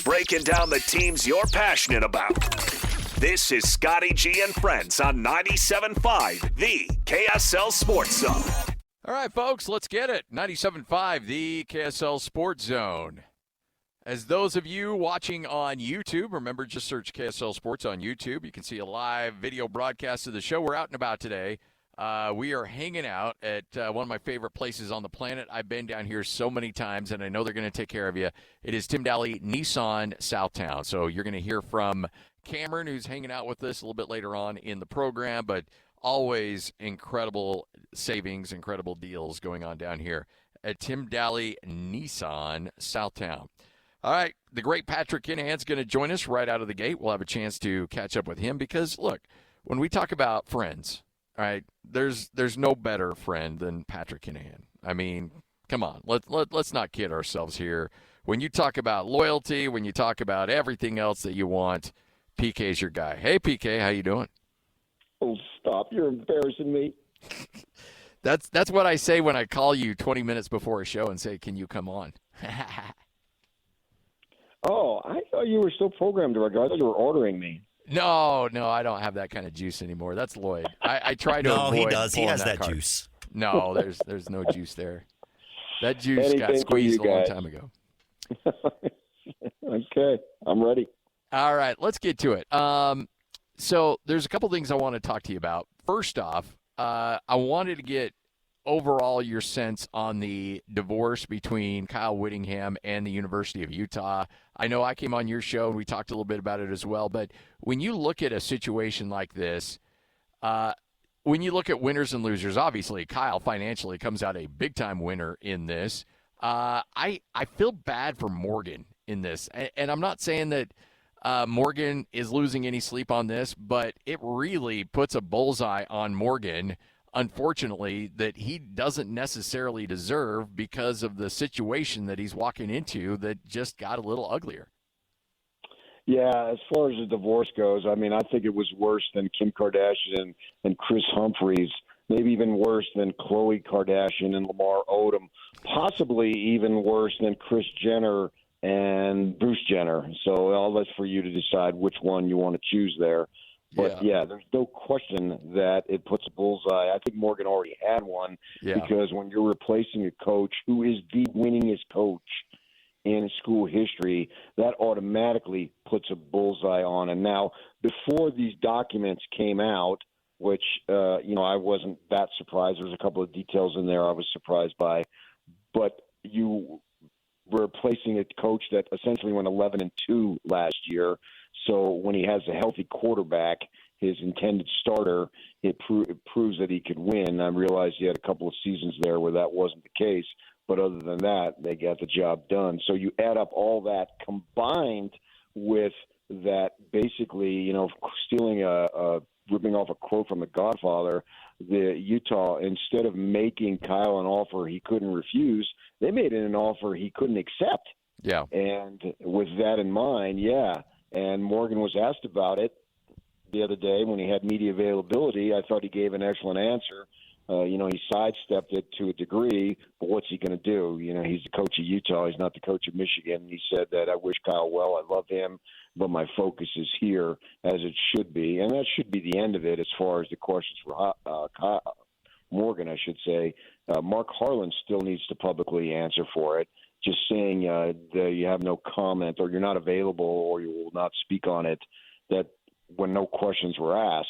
breaking down the teams you're passionate about. This is Scotty G and Friends on 97.5, the KSL Sports Zone. All right, folks, let's get it. 97.5, the KSL Sports Zone. As those of you watching on YouTube, remember, just search KSL Sports on YouTube. You can see a live video broadcast of the show. We're out and about today. We are hanging out at one of my favorite places on the planet. I've been down here so many times, and I know they're going to take care of you. It is Tim Daly Nissan Southtown. So you're going to hear from Cameron, who's hanging out with us a little bit later on in the program, but always incredible savings, incredible deals going on down here at Tim Daly Nissan Southtown. All right, the great Patrick Kinahan's going to join us right out of the gate. We'll have a chance to catch up with him because, look, when we talk about friends, all right, there's no better friend than Patrick Kinahan. I mean, come on, let's not kid ourselves here. When you talk about loyalty, when you talk about everything else that you want, PK's your guy. Hey, PK, how you doing? Oh, stop. You're embarrassing me. That's what I say when I call you 20 minutes before a show and say, can you come on? Oh, I thought you were still programmed to regard. I thought you were ordering me. No, I don't have that kind of juice anymore. That's Lloyd. I try to avoid. No, he does. He has that that juice. No, there's no juice there. That juice Anything got squeezed a long time ago. Okay, I'm ready. All right, let's get to it. So there's a couple things I want to talk to you about. First off, I wanted to get overall your sense on the divorce between Kyle Whittingham and the University of Utah. I know I came on your show and we talked a little bit about it as well, but when you look at a situation like this, when you look at winners and losers, obviously Kyle financially comes out a big-time winner in this. I feel bad for Morgan in this, and I'm not saying that Morgan is losing any sleep on this, but it really puts a bullseye on Morgan, unfortunately, that he doesn't necessarily deserve because of the situation that he's walking into that just got a little uglier. Yeah, as far as the divorce goes, I mean, I think it was worse than Kim Kardashian and Chris Humphries, maybe even worse than Khloe Kardashian and Lamar Odom, possibly even worse than Kris Jenner and Bruce Jenner. So all that's for you to decide which one you want to choose there. But, yeah, there's no question that it puts a bullseye. I think Morgan already had one because when you're replacing a coach who is the winningest coach in school history, that automatically puts a bullseye on. And now, before these documents came out, which, I wasn't that surprised. There's a couple of details in there I was surprised by. But you were replacing a coach that essentially went 11-2 last year. So when he has a healthy quarterback, his intended starter, it proves that he could win. I realized he had a couple of seasons there where that wasn't the case. But other than that, they got the job done. So you add up all that combined with that basically, stealing ripping off a quote from The Godfather, the Utah, instead of making Kyle an offer he couldn't refuse, they made it an offer he couldn't accept. Yeah. And with that in mind, and Morgan was asked about it the other day when he had media availability. I thought he gave an excellent answer. He sidestepped it to a degree, but what's he going to do? He's the coach of Utah. He's not the coach of Michigan. He said that I wish Kyle well. I love him, but my focus is here, as it should be. And that should be the end of it as far as the questions for Morgan, I should say. Mark Harlan still needs to publicly answer for it. Just saying that you have no comment or you're not available or you will not speak on it, that when no questions were asked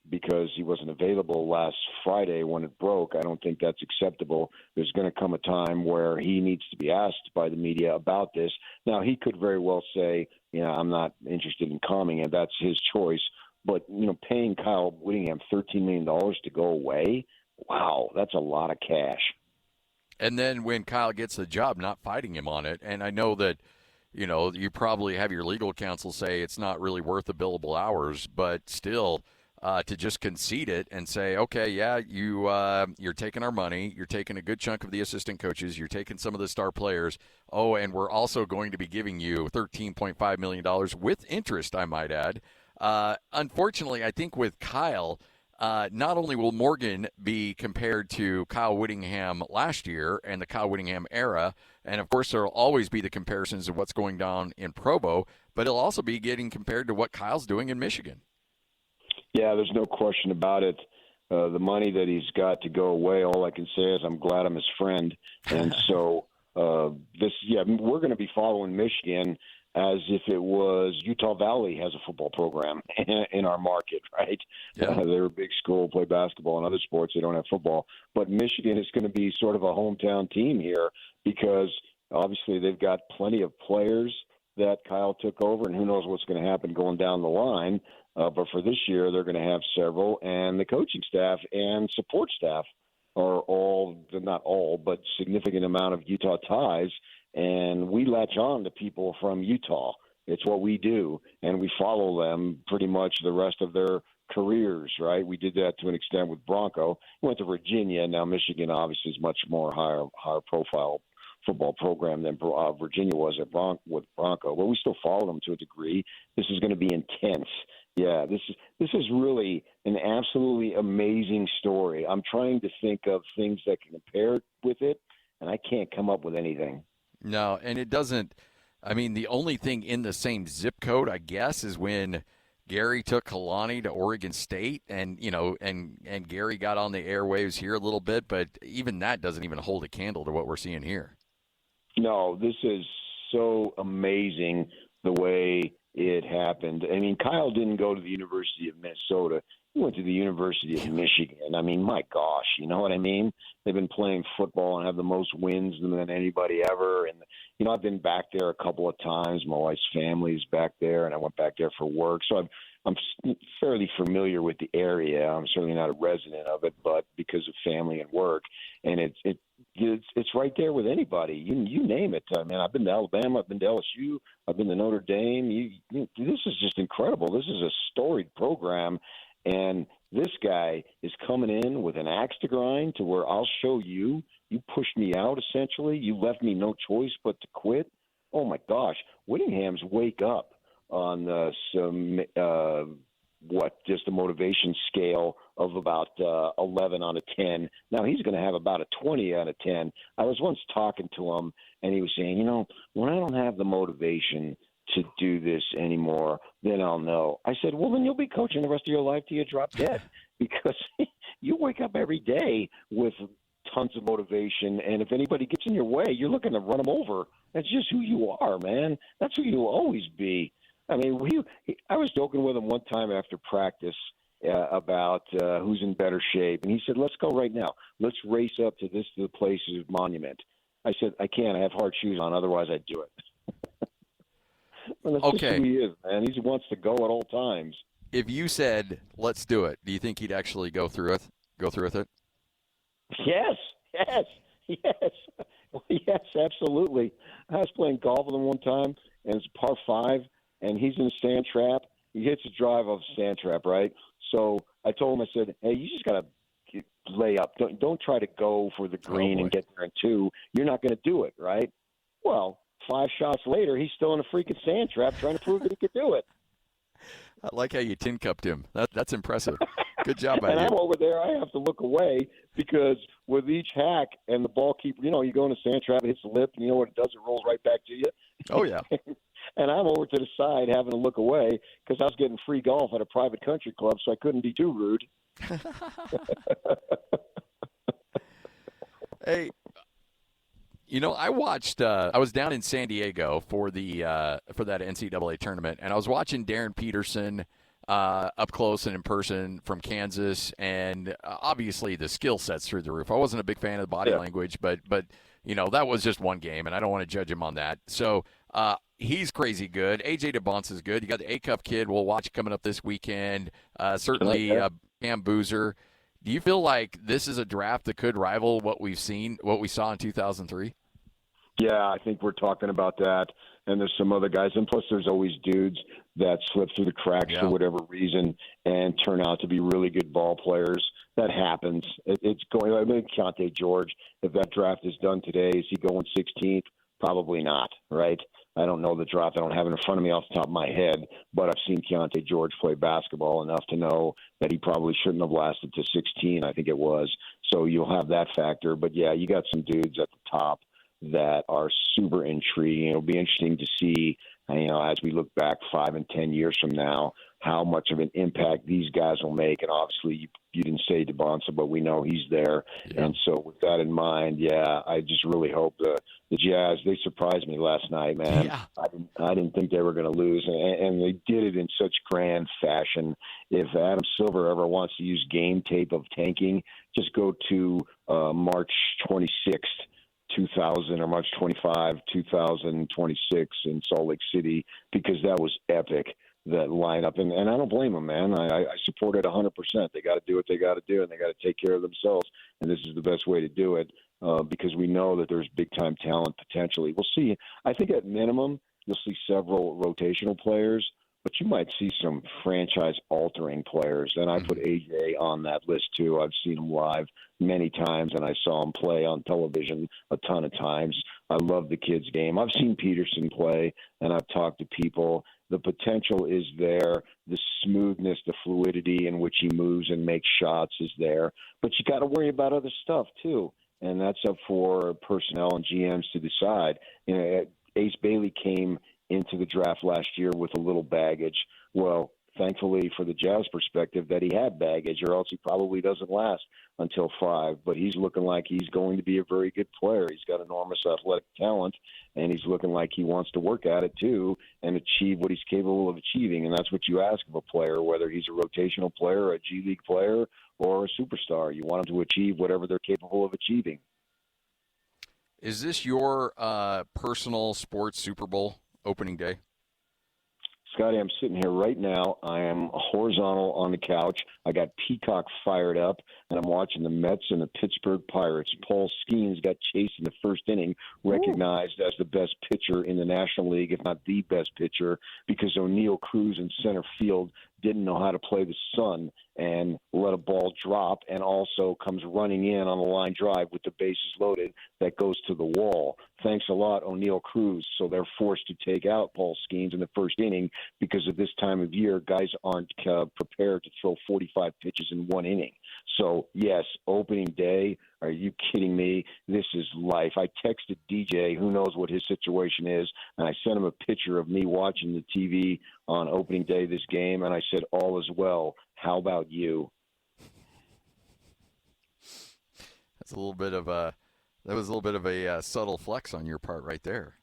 because he wasn't available last Friday when it broke, I don't think that's acceptable. There's going to come a time where he needs to be asked by the media about this. Now, he could very well say, I'm not interested in commenting, and that's his choice. But, paying Kyle Whittingham $13 million to go away, wow, that's a lot of cash. And then when Kyle gets the job, not fighting him on it. And I know that, you probably have your legal counsel say it's not really worth the billable hours, but still to just concede it and say, okay, yeah, you're taking our money. You're taking a good chunk of the assistant coaches. You're taking some of the star players. Oh, and we're also going to be giving you $13.5 million with interest, I might add. Unfortunately, I think with Kyle, not only will Morgan be compared to Kyle Whittingham last year and the Kyle Whittingham era, and of course there will always be the comparisons of what's going down in Provo, but he'll also be getting compared to what Kyle's doing in Michigan. Yeah, there's no question about it. The money that he's got to go away, all I can say is I'm glad I'm his friend. And so we're going to be following Michigan as if it was Utah Valley has a football program in our market, right? Yeah. They're a big school, play basketball and other sports. They don't have football. But Michigan is going to be sort of a hometown team here because obviously they've got plenty of players that Kyle took over, and who knows what's going to happen going down the line. But for this year, they're going to have several, and the coaching staff and support staff are not all, but significant amount of Utah ties. And we latch on to people from Utah. It's what we do, and we follow them pretty much the rest of their careers, right? We did that to an extent with Bronco. We went to Virginia. Now Michigan obviously is much more higher profile football program than Virginia was with Bronco, but we still follow them to a degree. This is going to be intense. Yeah, this is really an absolutely amazing story. I'm trying to think of things that can compare with it, and I can't come up with anything. No, and it doesn't. I mean, the only thing in the same zip code, I guess, is when Gary took Kalani to Oregon State, and and Gary got on the airwaves here a little bit, but even that doesn't even hold a candle to what we're seeing here. No, this is so amazing the way it happened. I mean, Kyle didn't go to the University of Minnesota. He went to the University of Michigan. I mean, my gosh, you know what I mean? They've been playing football and have the most wins than anybody ever. And, I've been back there a couple of times. My wife's family's back there, and I went back there for work. So I'm fairly familiar with the area. I'm certainly not a resident of it, but because of family and work. And it's right there with anybody. You name it. I mean, I've been to Alabama, I've been to LSU, I've been to Notre Dame. This is just incredible. This is a storied program, and this guy is coming in with an axe to grind to where I'll show you. You pushed me out, essentially. You left me no choice but to quit. Oh, my gosh. Whittingham's wake up on just a motivation scale of about 11 out of 10. Now he's going to have about a 20 out of 10. I was once talking to him, and he was saying, when I don't have the motivation to do this anymore, then I'll know. I said, well, then you'll be coaching the rest of your life till you drop dead because you wake up every day with tons of motivation, and if anybody gets in your way, you're looking to run them over. That's just who you are, man. That's who you'll always be. I mean, I was joking with him one time after practice about who's in better shape, and he said, let's go right now. Let's race up to the place's monument. I said, I can't. I have hard shoes on. Otherwise, I'd do it. Well, that's Okay. just who he is, man. He wants to go at all times. If you said, let's do it, do you think he'd actually go through with it? Yes. Well, yes, absolutely. I was playing golf with him one time, and it's par 5, and he's in a sand trap. He hits a drive off a sand trap, right? So I told him, I said, hey, you just got to lay up. Don't try to go for the green and get there in 2. You're not going to do it, right? Well, 5 shots later, he's still in a freaking sand trap trying to prove that he could do it. I like how you tin cupped him. That's impressive. Good job by And you. I'm over there. I have to look away because with each hack and the ball keeper, you go in a sand trap, it hits the lip, and you know what it does? It rolls right back to you. Oh, yeah. And I'm over to the side having to look away because I was getting free golf at a private country club, so I couldn't be too rude. Hey, I watched. I was down in San Diego for that NCAA tournament, and I was watching Darren Peterson up close and in person from Kansas, and obviously the skill set's through the roof. I wasn't a big fan of the body language, but that was just one game, and I don't want to judge him on that. So he's crazy good. AJ DeBonce is good. You got the A-Cup kid we'll watch coming up this weekend. Certainly Cam Boozer. Do you feel like this is a draft that could rival what we saw in 2003? Yeah, I think we're talking about that. And there's some other guys. And plus there's always dudes that slip through the cracks for whatever reason and turn out to be really good ball players. That happens. It's going – I mean, Keontae George, if that draft is done today, is he going 16th? Probably not, right? I don't know the draft. I don't have it in front of me off the top of my head, but I've seen Keontae George play basketball enough to know that he probably shouldn't have lasted to 16, I think it was. So you'll have that factor. But, yeah, you got some dudes at the top that are super intriguing. It'll be interesting to see, as we look back 5 and 10 years from now, how much of an impact these guys will make. And obviously you didn't say DeBonsa, but we know he's there. Yeah. And so with that in mind, I just really hope the Jazz, they surprised me last night, man. Yeah. I didn't think they were going to lose, and they did it in such grand fashion. If Adam Silver ever wants to use game tape of tanking, just go to March 26th. 2000 or March 25, 2026 in Salt Lake City, because that was epic, that lineup. And I don't blame them, man. I support it 100%. They got to do what they got to do, and they got to take care of themselves. And this is the best way to do it because we know that there's big-time talent potentially. We'll see. I think at minimum you'll see several rotational players, but you might see some franchise-altering players. And I put AJ on that list, too. I've seen him live many times, and I saw him play on television a ton of times. I love the kid's game. I've seen Peterson play, and I've talked to people. The potential is there. The smoothness, the fluidity in which he moves and makes shots is there. But you got to worry about other stuff, too. And that's up for personnel and GMs to decide. Ace Bailey came into the draft last year with a little baggage. Well, thankfully for the Jazz perspective that he had baggage, or else he probably doesn't last until 5. But he's looking like he's going to be a very good player. He's got enormous athletic talent, and he's looking like he wants to work at it too and achieve what he's capable of achieving. And that's what you ask of a player, whether he's a rotational player, a G League player, or a superstar. You want them to achieve whatever they're capable of achieving. Is this your personal sports Super Bowl opening day? Scotty, I'm sitting here right now. I am horizontal on the couch. I got Peacock fired up, and I'm watching the Mets and the Pittsburgh Pirates. Paul Skeens got chased in the first inning, recognized as the best pitcher in the National League, if not the best pitcher, because O'Neill Cruz in center field didn't know how to play the sun and let a ball drop, and also comes running in on the line drive with the bases loaded that goes to the wall. Thanks a lot, O'Neill Cruz. So they're forced to take out Paul Skeens in the first inning because of this time of year, guys aren't prepared to throw 45 pitches in one inning. So, yes, opening day, are you kidding me? This is life. I texted DJ, who knows what his situation is, and I sent him a picture of me watching the TV on opening day this game, and I said, all is well. How about you? That was a little bit of a subtle flex on your part right there.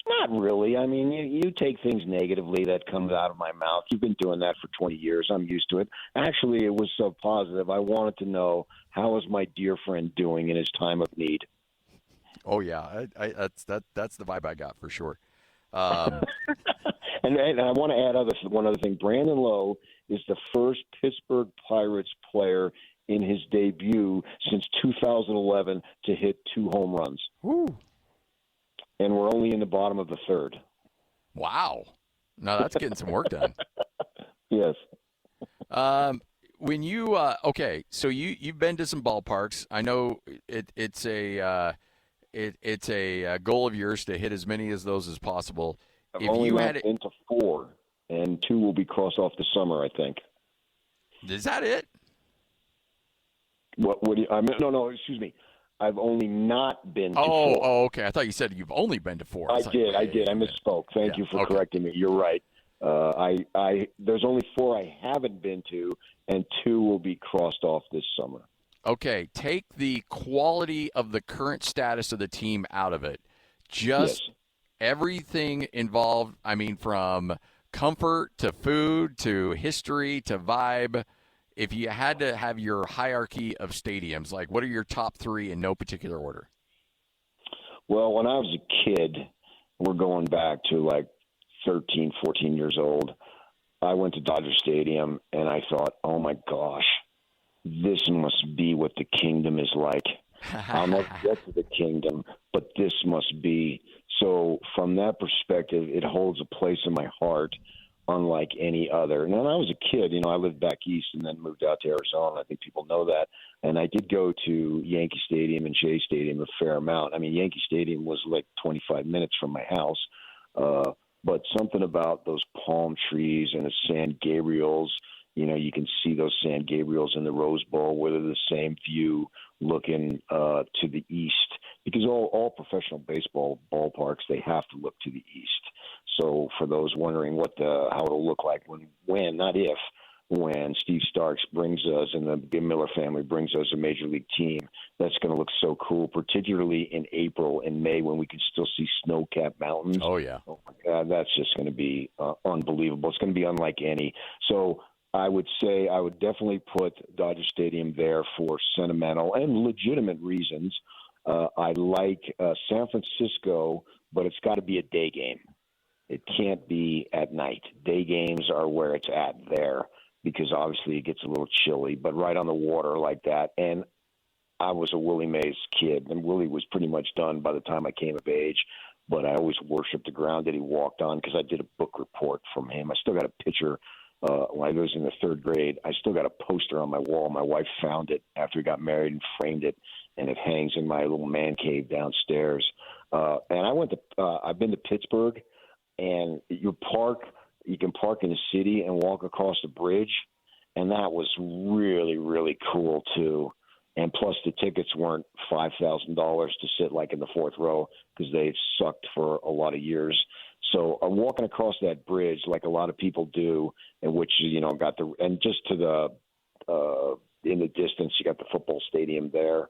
Not really. I mean, you take things negatively that comes out of my mouth. You've been doing that for 20 years. I'm used to it. Actually, it was so positive. I wanted to know, how is my dear friend doing in his time of need? Oh, yeah. That's the vibe I got for sure. And I want to add one other thing. Brandon Lowe is the first Pittsburgh Pirates player in his debut since 2011 to hit 2 home runs. Woo. And we're only in the bottom of the 3rd. Wow. No, that's getting some work done. Yes. When you so you've been to some ballparks. I know it's a goal of yours to hit as many of those as possible. I've only been to 4, and 2 will be crossed off the summer, I think. Is that it? What do you? No. Excuse me. I've only not been to 4. Oh, okay. I thought you said you've only been to 4. I did. I misspoke. Thank you for correcting me. You're right. There's only 4 I haven't been to, and 2 will be crossed off this summer. Okay. Take the quality of the current status of the team out of it. Just everything involved. I mean, from comfort to food to history to vibe. If you had to have your hierarchy of stadiums, like what are your top 3 in no particular order? Well, when I was a kid, we're going back to like 13, 14 years old, I went to Dodger Stadium and I thought, oh my gosh, this must be what the kingdom is like. I'll never get to the kingdom, but this must be. So from that perspective, it holds a place in my heart unlike any other. And when I was a kid, I lived back east and then moved out to Arizona. I think people know that. And I did go to Yankee Stadium and Shea Stadium a fair amount. I mean, Yankee Stadium was like 25 minutes from my house. But something about those palm trees and the San Gabriels, you can see those San Gabriels in the Rose Bowl, where they're the same view looking to the east. Because all professional baseball ballparks, they have to look to the east. So for those wondering how it'll look like when Steve Starks brings us and the Miller family brings us a major league team, that's going to look so cool, particularly in April and May when we can still see snow-capped mountains. Oh, yeah. Oh, my God, that's just going to be unbelievable. It's going to be unlike any. So I would say I would definitely put Dodger Stadium there for sentimental and legitimate reasons. I like San Francisco, but it's got to be a day game. It can't be at night. Day games are where it's at there because obviously it gets a little chilly, but right on the water like that. And I was a Willie Mays kid, and Willie was pretty much done by the time I came of age, but I always worshiped the ground that he walked on because I did a book report from him. I still got a picture when I was in the third grade. I still got a poster on my wall. My wife found it after we got married and framed it, and it hangs in my little man cave downstairs. And I've been to Pittsburgh, and you can park in the city and walk across the bridge, and that was really, really cool too. And plus the tickets weren't $5,000 to sit like in the fourth row because they've sucked for a lot of years. So I'm walking across that bridge like a lot of people do, and which, and just to the in the distance, you got the football stadium there.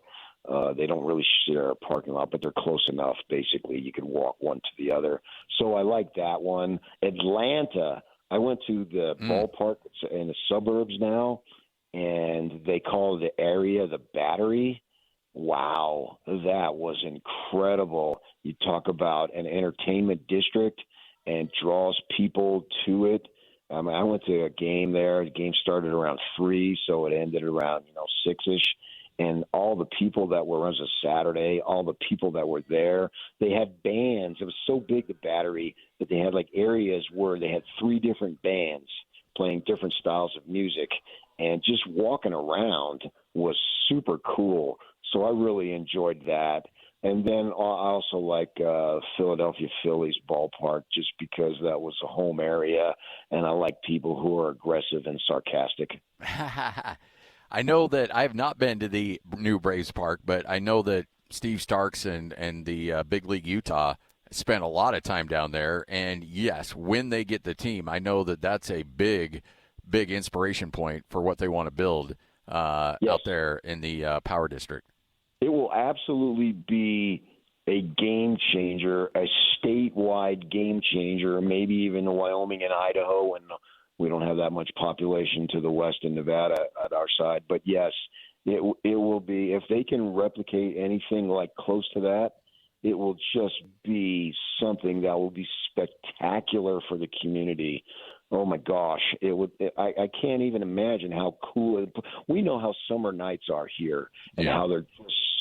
They don't really share a parking lot, but they're close enough. Basically, you can walk one to the other. So I like that one. Atlanta, I went to the ballpark in the suburbs now, and they call the area the Battery. Wow, that was incredible. You talk about an entertainment district and draws people to it. I went to a game there. The game started around 3, so it ended around 6-ish. And all the people that were, it was a Saturday, all the people that were there, they had bands. It was so big, the Battery, that they had like areas where they had 3 different bands playing different styles of music. And just walking around was super cool. So I really enjoyed that. And then I also like Philadelphia Phillies ballpark just because that was a home area, and I like people who are aggressive and sarcastic. I know that I have not been to the new Braves Park, but I know that Steve Starks and the Big League Utah spent a lot of time down there. And, yes, when they get the team, I know that that's a big inspiration point for what they want to build out there in the Power District. It will absolutely be a game changer, a statewide game changer, maybe even Wyoming and Idaho, and we don't have that much population to the west in Nevada at our side. But, yes, it will be. If they can replicate anything like close to that, it will just be something that will be spectacular for the community. Oh, my gosh. I can't even imagine how cool we know how summer nights are here and how they're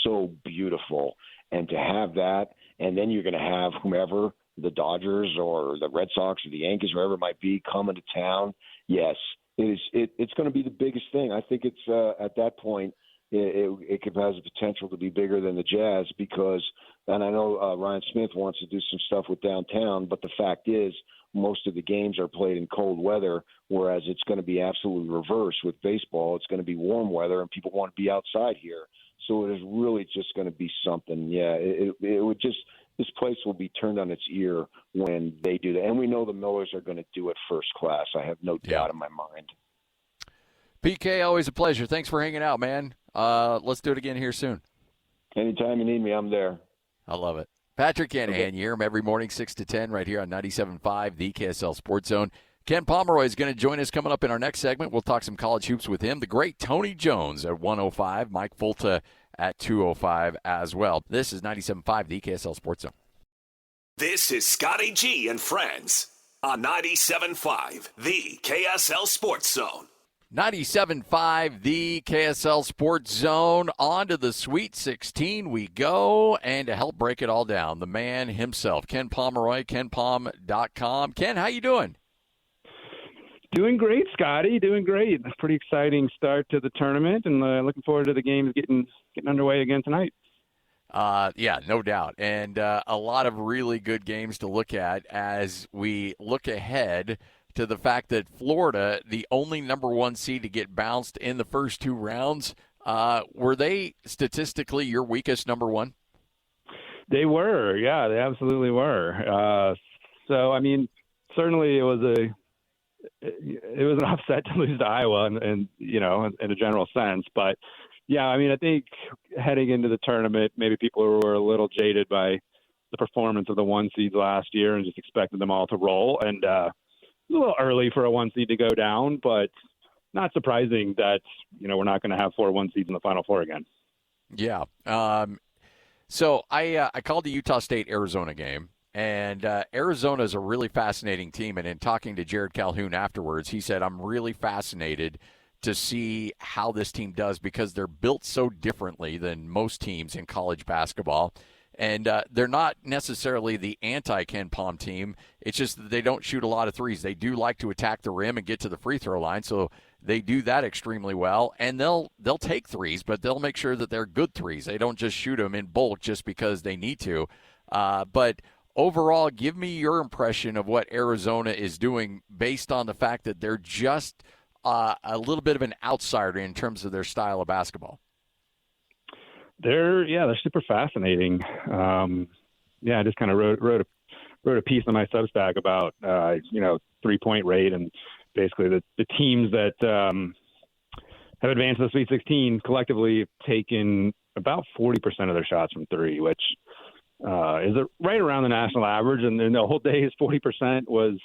so beautiful. And to have that, and then you're going to have whomever, the Dodgers or the Red Sox or the Yankees, whoever it might be, coming to town. Yes, it's going to be the biggest thing. I think it's at that point it has the potential to be bigger than the Jazz because, and I know Ryan Smith wants to do some stuff with downtown, but the fact is most of the games are played in cold weather, whereas it's going to be absolutely reverse with baseball. It's going to be warm weather, and people want to be outside here. So it is really just going to be something. Yeah, it would just – this place will be turned on its ear when they do that. And we know the Millers are going to do it first class. I have no doubt in my mind. PK, always a pleasure. Thanks for hanging out, man. Let's do it again here soon. Anytime you need me, I'm there. I love it. Patrick Kinahan, you hear him every morning, 6 to 10, right here on 97.5, the KSL Sports Zone. Ken Pomeroy is going to join us coming up in our next segment. We'll talk some college hoops with him. The great Tony Jones at 105, Mike Folta at 205 as well. This is 97.5, the KSL Sports Zone. This is Scotty G and Friends on 97.5, the KSL Sports Zone. 97.5, the KSL Sports Zone. On to the Sweet 16 we go. And to help break it all down, the man himself, Ken Pomeroy, KenPom.com. Ken, how you doing? Doing great, Scotty. Doing great. Pretty exciting start to the tournament, and looking forward to the games getting underway again tonight. Yeah, no doubt. And a lot of really good games to look at as we look ahead to the fact that Florida, the only number one seed to get bounced in the first two rounds, were they statistically your weakest number one? They were, yeah, they absolutely were. So, I mean, certainly it was an upset to lose to Iowa, and in a general sense. But yeah, I mean, I think heading into the tournament, maybe people were a little jaded by the performance of the one seeds last year and just expected them all to roll. And it was a little early for a one seed to go down, but not surprising that we're not going to have 4 1 seeds in the Final Four again. Yeah. So I called the Utah State-Arizona game, and Arizona is a really fascinating team. And in talking to Jared Calhoun afterwards, he said, I'm really fascinated to see how this team does because they're built so differently than most teams in college basketball. And they're not necessarily the anti-Ken Pom team. It's just that they don't shoot a lot of threes. They do like to attack the rim and get to the free throw line, so they do that extremely well. And they'll take threes, but they'll make sure that they're good threes. They don't just shoot them in bulk just because they need to. But overall, give me your impression of what Arizona is doing based on the fact that they're just a little bit of an outsider in terms of their style of basketball. They're super fascinating. I just kind of wrote a piece on my Substack about 3-point rate, and basically the teams that have advanced to the Sweet 16 collectively have taken about 40% of their shots from three, which is right around the national average. And then the whole day's 40% was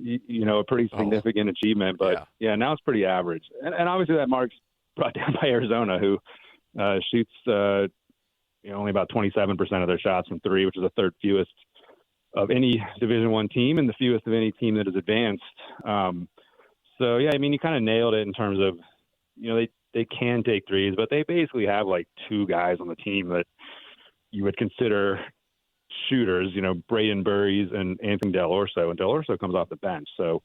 a pretty significant achievement. But yeah, now it's pretty average, and obviously that mark's brought down by Arizona, who shoots only about 27% of their shots from three, which is the third fewest of any Division I team and the fewest of any team that has advanced. So yeah, I mean, you kind of nailed it in terms of they can take threes, but they basically have like two guys on the team that you would consider shooters. Braden Burries and Anthony Del Orso, and Del Orso comes off the bench. So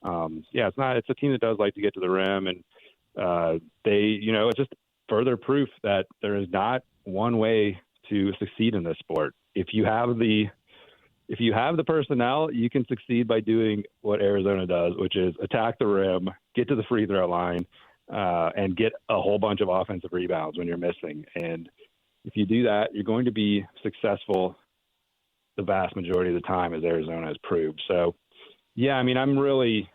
it's a team that does like to get to the rim, and it's just further proof that there is not one way to succeed in this sport. If you have the personnel, you can succeed by doing what Arizona does, which is attack the rim, get to the free throw line, and get a whole bunch of offensive rebounds when you're missing. And if you do that, you're going to be successful the vast majority of the time, as Arizona has proved. So, yeah, I mean, I'm really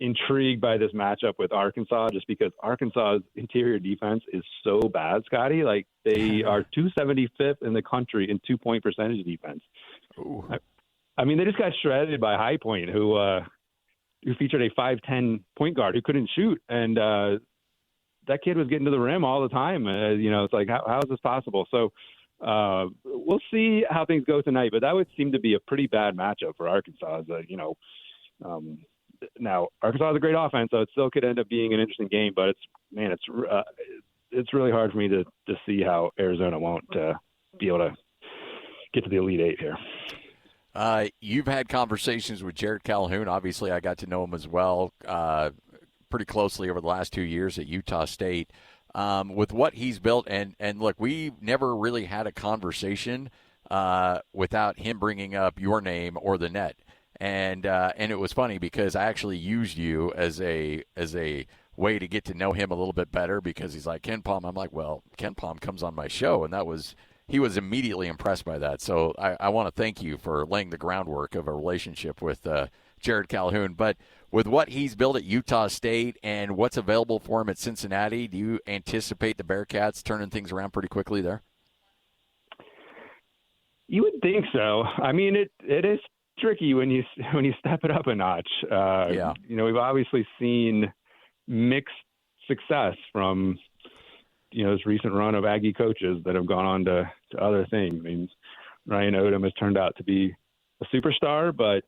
intrigued by this matchup with Arkansas, just because Arkansas's interior defense is so bad, Scotty. Like, they are 275th in the country in 2-point percentage defense. I mean, they just got shredded by High Point, who featured a 5'10" point guard who couldn't shoot, and that kid was getting to the rim all the time. It's like, how is this possible? So we'll see how things go tonight, but that would seem to be a pretty bad matchup for Arkansas. Now, Arkansas has a great offense, so it still could end up being an interesting game, but it's really hard for me to see how Arizona won't be able to get to the Elite Eight here. You've had conversations with Jared Calhoun. Obviously, I got to know him as well pretty closely over the last 2 years at Utah State. With what he's built, and look, we never really had a conversation without him bringing up your name or the net. And it was funny because I actually used you as a way to get to know him a little bit better, because he's like, Ken Pom. I'm like, well, Ken Pom comes on my show, and he was immediately impressed by that. So I want to thank you for laying the groundwork of a relationship with Jared Calhoun. But with what he's built at Utah State and what's available for him at Cincinnati, do you anticipate the Bearcats turning things around pretty quickly there? You would think so. I mean, it is tricky when you step it up a notch. We've obviously seen mixed success from this recent run of Aggie coaches that have gone on to other things. I mean, Ryan Odom has turned out to be a superstar, but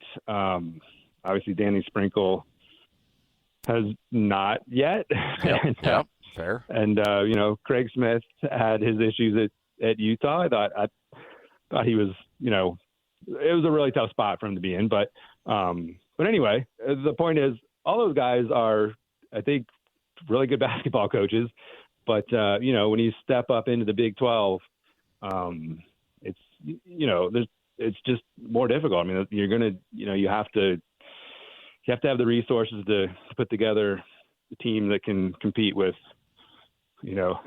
obviously Danny Sprinkle has not yet. Yeah, fair. And Craig Smith had his issues at Utah. I thought he was, it was a really tough spot for him to be in. But anyway, the point is, all those guys are, I think, really good basketball coaches. But, when you step up into the Big 12, it's it's just more difficult. I mean, you're gonna you have to have the resources to put together a team that can compete with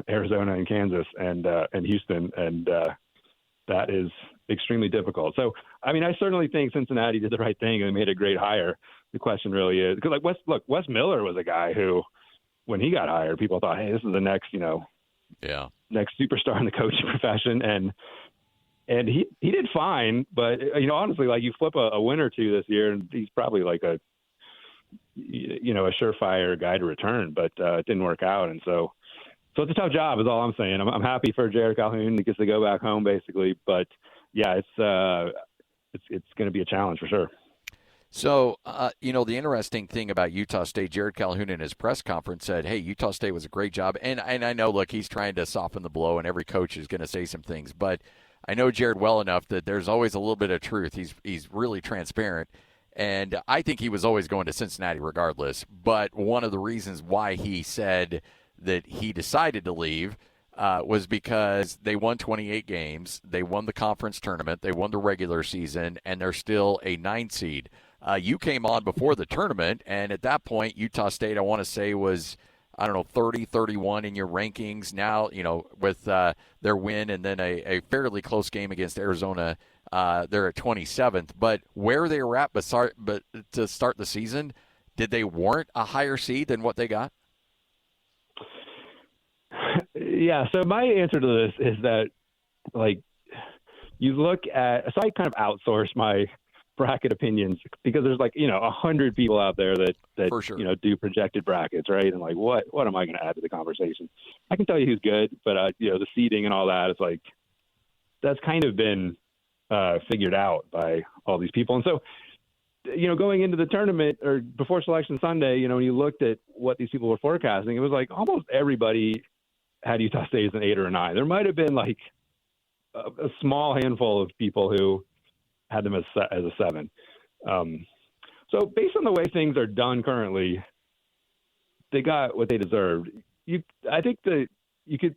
Arizona and Kansas and Houston, and that is extremely difficult. So, I mean, I certainly think Cincinnati did the right thing and made a great hire. The question really is, because Wes Miller was a guy who, when he got hired, people thought, hey, this is the next, next superstar in the coaching profession. And he did fine, but honestly, like, you flip a win or two this year and he's probably like a surefire guy to return, but it didn't work out. And so it's a tough job is all I'm saying. I'm happy for Jared Calhoun. He gets to go back home basically, but yeah, it's going to be a challenge for sure. So, the interesting thing about Utah State, Jared Calhoun in his press conference said, hey, Utah State was a great job. And I know, look, he's trying to soften the blow and every coach is going to say some things, but I know Jared well enough that there's always a little bit of truth. He's really transparent. And I think he was always going to Cincinnati regardless. But one of the reasons why he said that he decided to leave was because they won 28 games. They won the conference tournament. They won the regular season, and they're still a 9 seed. You came on before the tournament, and at that point, Utah State, I want to say, was, 30-31 in your rankings. Now, with their win and then a fairly close game against Arizona, they're at 27th. But where they were at but to start the season, did they warrant a higher seed than what they got? Yeah, so my answer to this is that, like, you look at – so I kind of outsource my bracket opinions because there's 100 people out there that For sure. Do projected brackets, right? And like, what am I going to add to the conversation? I can tell you who's good, but the seeding and all that, it's like that's kind of been figured out by all these people. And so, going into the tournament or before Selection Sunday, when you looked at what these people were forecasting, it was like almost everybody had Utah State as an 8 or a 9. There might have been like a small handful of people who had them as a 7. So based on the way things are done currently, they got what they deserved. I think that you could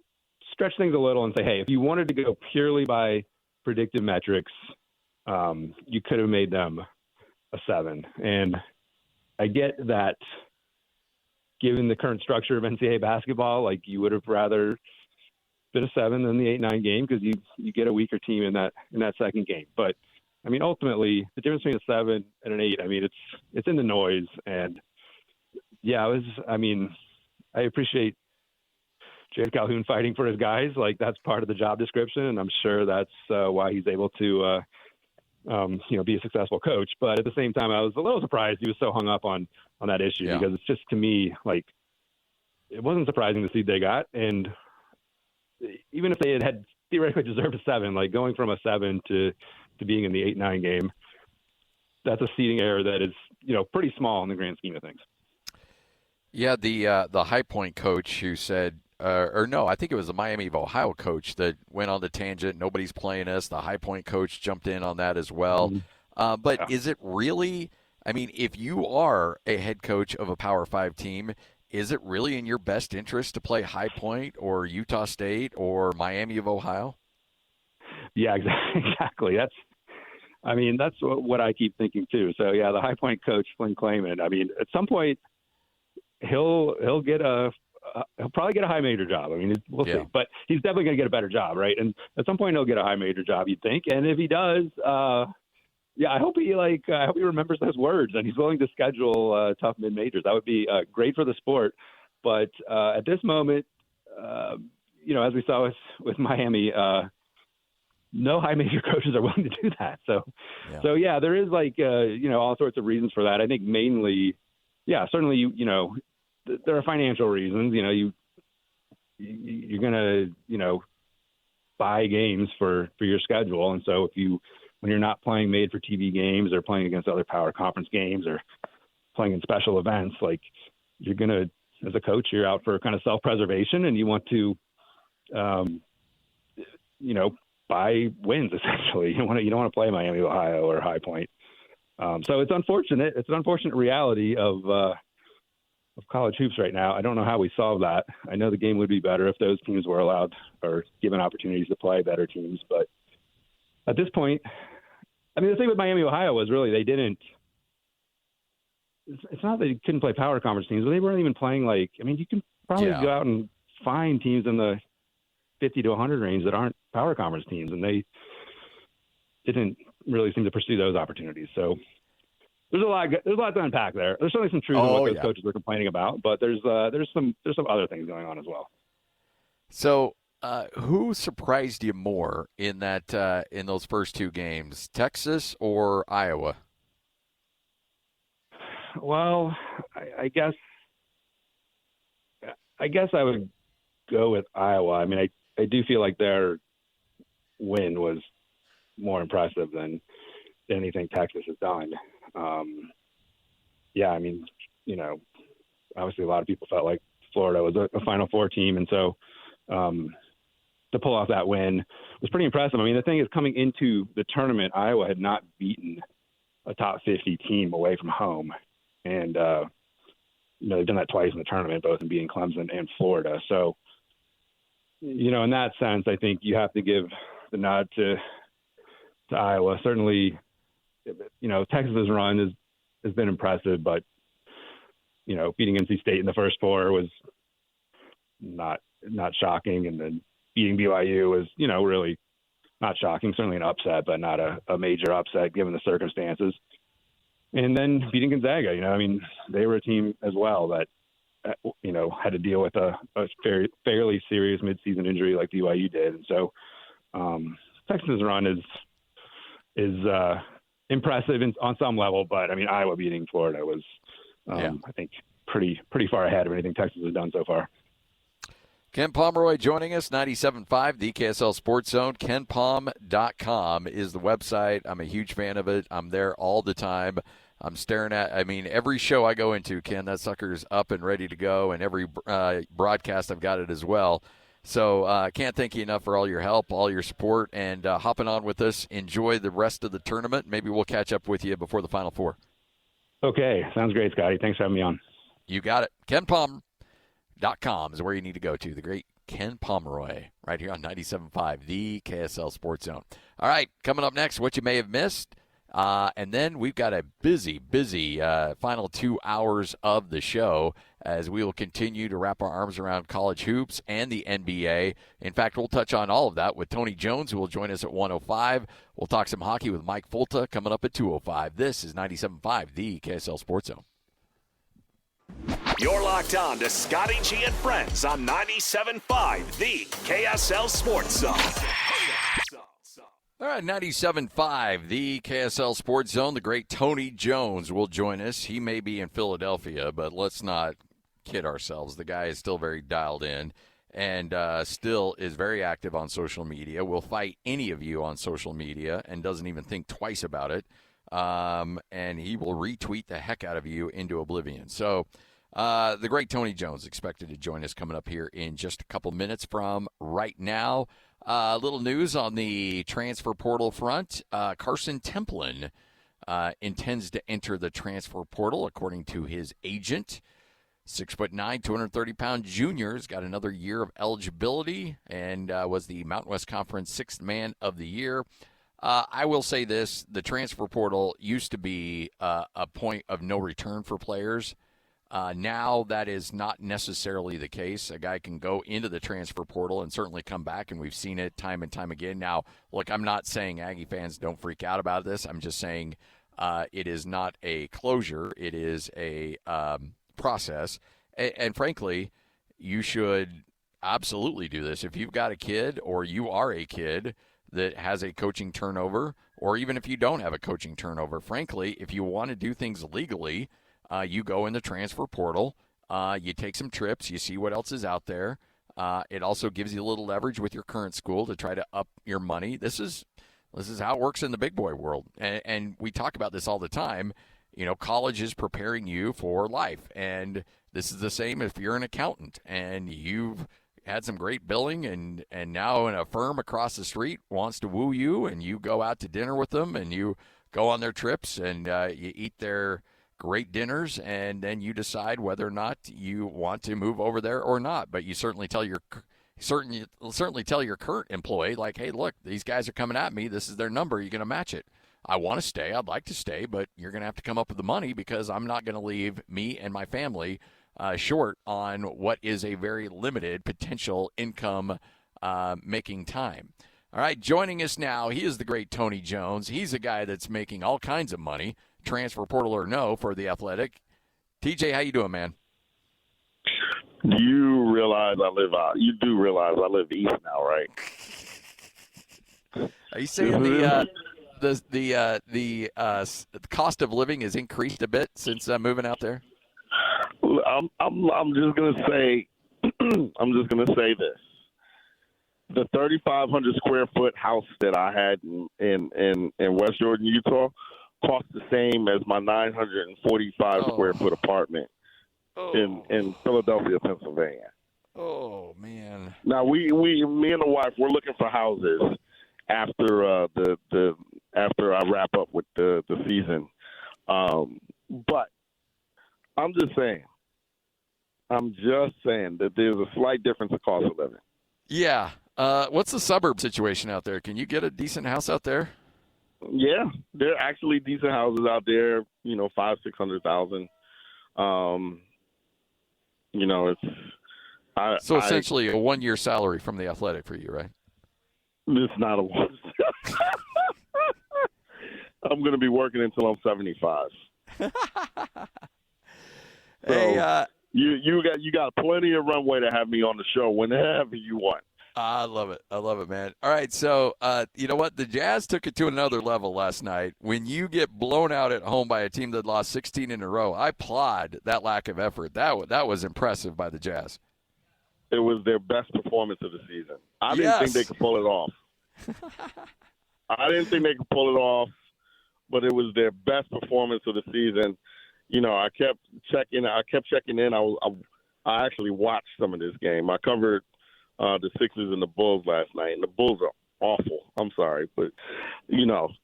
stretch things a little and say, hey, if you wanted to go purely by predictive metrics, you could have made them a 7. And I get that given the current structure of NCAA basketball, like you would have rather been a 7 than the 8-9 game because you get a weaker team in that second game. But I mean, ultimately, the difference between a 7 and an 8, I mean, it's in the noise. And yeah, I appreciate Jared Calhoun fighting for his guys. Like, that's part of the job description, and I'm sure that's why he's able to be a successful coach. But at the same time, I was a little surprised he was so hung up on that issue because it's just, to me, like, it wasn't surprising the seed they got. And even if they had theoretically deserved a 7, like going from a 7 to being in the 8-9 game, that's a seeding error that is, pretty small in the grand scheme of things. Yeah, the High Point coach who said, I think it was the Miami of Ohio coach that went on the tangent, nobody's playing us. The High Point coach jumped in on that as well. But is it really, if you are a head coach of a Power 5 team, is it really in your best interest to play High Point or Utah State or Miami of Ohio? Yeah, exactly. That's what I keep thinking too. So yeah, the High Point coach, Flynn Clayman, at some point he'll probably get a high major job. We'll see, but he's definitely going to get a better job, right? And at some point he'll get a high major job, you'd think. And if he does, I hope he remembers those words and he's willing to schedule tough mid majors. That would be great for the sport. But at this moment, as we saw with Miami, no high major coaches are willing to do that. So there is all sorts of reasons for that. I think mainly, certainly, there are financial reasons. You're going to, buy games for your schedule. And so when you're not playing made for TV games or playing against other power conference games or playing in special events, like you're going to, as a coach, you're out for kind of self-preservation and you want to, buy wins essentially. You don't want to play Miami, Ohio or High Point. So it's unfortunate. It's an unfortunate reality of college hoops right now. I don't know how we solve that. I know the game would be better if those teams were allowed or given opportunities to play better teams. But at this point, I mean, the thing with Miami, Ohio was really they didn't – it's not that they couldn't play power conference teams, but they weren't even playing like – I mean, you can probably go out and find teams in the 50 to 100 range that aren't power conference teams, and they didn't really seem to pursue those opportunities. So – There's a lot to unpack there. There's certainly some truth in what those coaches are complaining about, but there's some other things going on as well. So, who surprised you more in those first two games, Texas or Iowa? Well, I guess I would go with Iowa. I mean, I do feel like their win was more impressive than anything Texas has done. I mean, obviously a lot of people felt like Florida was a Final Four team. And so to pull off that win was pretty impressive. I mean, the thing is, coming into the tournament, Iowa had not beaten a top 50 team away from home. And, they've done that twice in the tournament, both in beating Clemson and Florida. So, in that sense, I think you have to give the nod to Iowa. Certainly, Texas's run has been impressive, but beating NC State in the first four was not shocking, and then beating BYU was really not shocking. Certainly an upset, but not a major upset given the circumstances. And then beating Gonzaga, I mean, they were a team as well that had to deal with a fairly serious midseason injury like BYU did, and so Texas's run is impressive on some level, but I mean, Iowa beating Florida was, I think, pretty far ahead of anything Texas has done so far. Ken Pomeroy joining us, 97.5, the KSL Sports Zone. KenPom.com is the website. I'm a huge fan of it. I'm there all the time. I'm staring at, every show I go into, Ken, that sucker's up and ready to go, and every broadcast I've got it as well. So can't thank you enough for all your help, all your support, and hopping on with us. Enjoy the rest of the tournament. Maybe we'll catch up with you before the Final Four. Okay. Sounds great, Scotty. Thanks for having me on. You got it. KenPom.com is where you need to go to. The great Ken Pomeroy right here on 97.5, the KSL Sports Zone. All right, coming up next, what you may have missed. And then we've got a busy final 2 hours of the show as we will continue to wrap our arms around college hoops and the NBA. In fact, we'll touch on all of that with Tony Jones, who will join us at 1:05. We'll talk some hockey with Mike Folta coming up at 2:05. This is 97.5, the KSL Sports Zone. You're locked on to Scotty G and Friends on 97.5, the KSL Sports Zone. All right, 97.5, the KSL Sports Zone. The great Tony Jones will join us. He may be in Philadelphia, but let's not kid ourselves. The guy is still very dialed in and still is very active on social media. Will fight any of you on social media and doesn't even think twice about it. And he will retweet the heck out of you into oblivion. So the great Tony Jones expected to join us coming up here in just a couple minutes from right now. A little news on the transfer portal front. Carson Templin intends to enter the transfer portal, according to his agent. 6'9", 230-pound junior has got another year of eligibility and was the Mountain West Conference Sixth Man of the Year. I will say this. The transfer portal used to be a point of no return for players. Now that is not necessarily the case. A guy can go into the transfer portal and certainly come back, and we've seen it time and time again. Now, look, I'm not saying Aggie fans don't freak out about this. I'm just saying it is not a closure. It is a process. And frankly, you should absolutely do this. If you've got a kid or you are a kid that has a coaching turnover, or even if you don't have a coaching turnover, frankly, if you want to do things legally, you go in the transfer portal, you take some trips, you see what else is out there. It also gives you a little leverage with your current school to try to up your money. This is how it works in the big boy world. And we talk about this all the time. You know, college is preparing you for life. And this is the same if you're an accountant and you've had some great billing and now a firm across the street wants to woo you, and you go out to dinner with them and you go on their trips and you eat their great dinners, and then you decide whether or not you want to move over there or not. But you certainly tell your current employee, like, hey, look, these guys are coming at me. This is their number. You're going to match it. I want to stay. I'd like to stay, but you're going to have to come up with the money because I'm not going to leave me and my family short on what is a very limited potential income making time. All right, joining us now, he is the great Tony Jones. He's a guy that's making all kinds of money, transfer portal or no, for the Athletic. TJ, how you doing, man? You realize I live out. You do realize I live east now, right? Are you saying the cost of living has increased a bit since moving out there? I'm just gonna say I'm just gonna say this. The 3,500 square foot house that I had in West Jordan, Utah, cost the same as my 945 square foot apartment in Philadelphia, Pennsylvania. Oh man! Now me and the wife, we're looking for houses after after I wrap up with the season. But I'm just saying that there's a slight difference in cost of living. Yeah. What's the suburb situation out there? Can you get a decent house out there? Yeah, there are actually decent houses out there. You know, $500,000-$600,000. You know, it's so essentially a 1 year salary from the Athletic for you, right? It's not a one. I'm going to be working until I'm 75. Hey, you got plenty of runway to have me on the show whenever you want. I love it. I love it, man. All right, so you know what? The Jazz took it to another level last night. When you get blown out at home by a team that lost 16 in a row, I applaud that lack of effort. That was impressive by the Jazz. It was their best performance of the season. I didn't think they could pull it off. But it was their best performance of the season. You know, I kept checking in. I actually watched some of this game. I covered the Sixers and the Bulls last night, and the Bulls are awful. I'm sorry, but just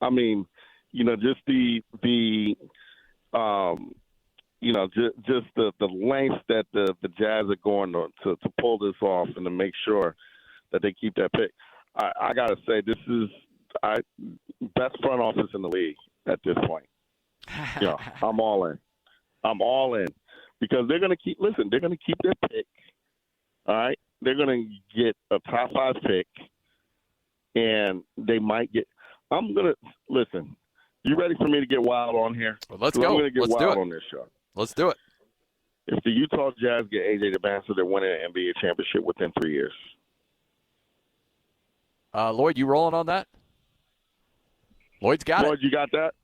the lengths that the Jazz are going to pull this off and to make sure that they keep that pick. I gotta say, this is best front office in the league at this point. Yeah, I'm all in. Because they're going to keep their pick. All right? They're going to get a top 5 pick, and they might get – I'm going to – listen, you ready for me to get wild on here? Well, let's go. I'm going to get wild on this show. Let's do it. If the Utah Jazz get A.J. Demancia, they're winning an NBA championship within 3 years. Lloyd, you rolling on that? Lloyd's got it. Lloyd, you got that?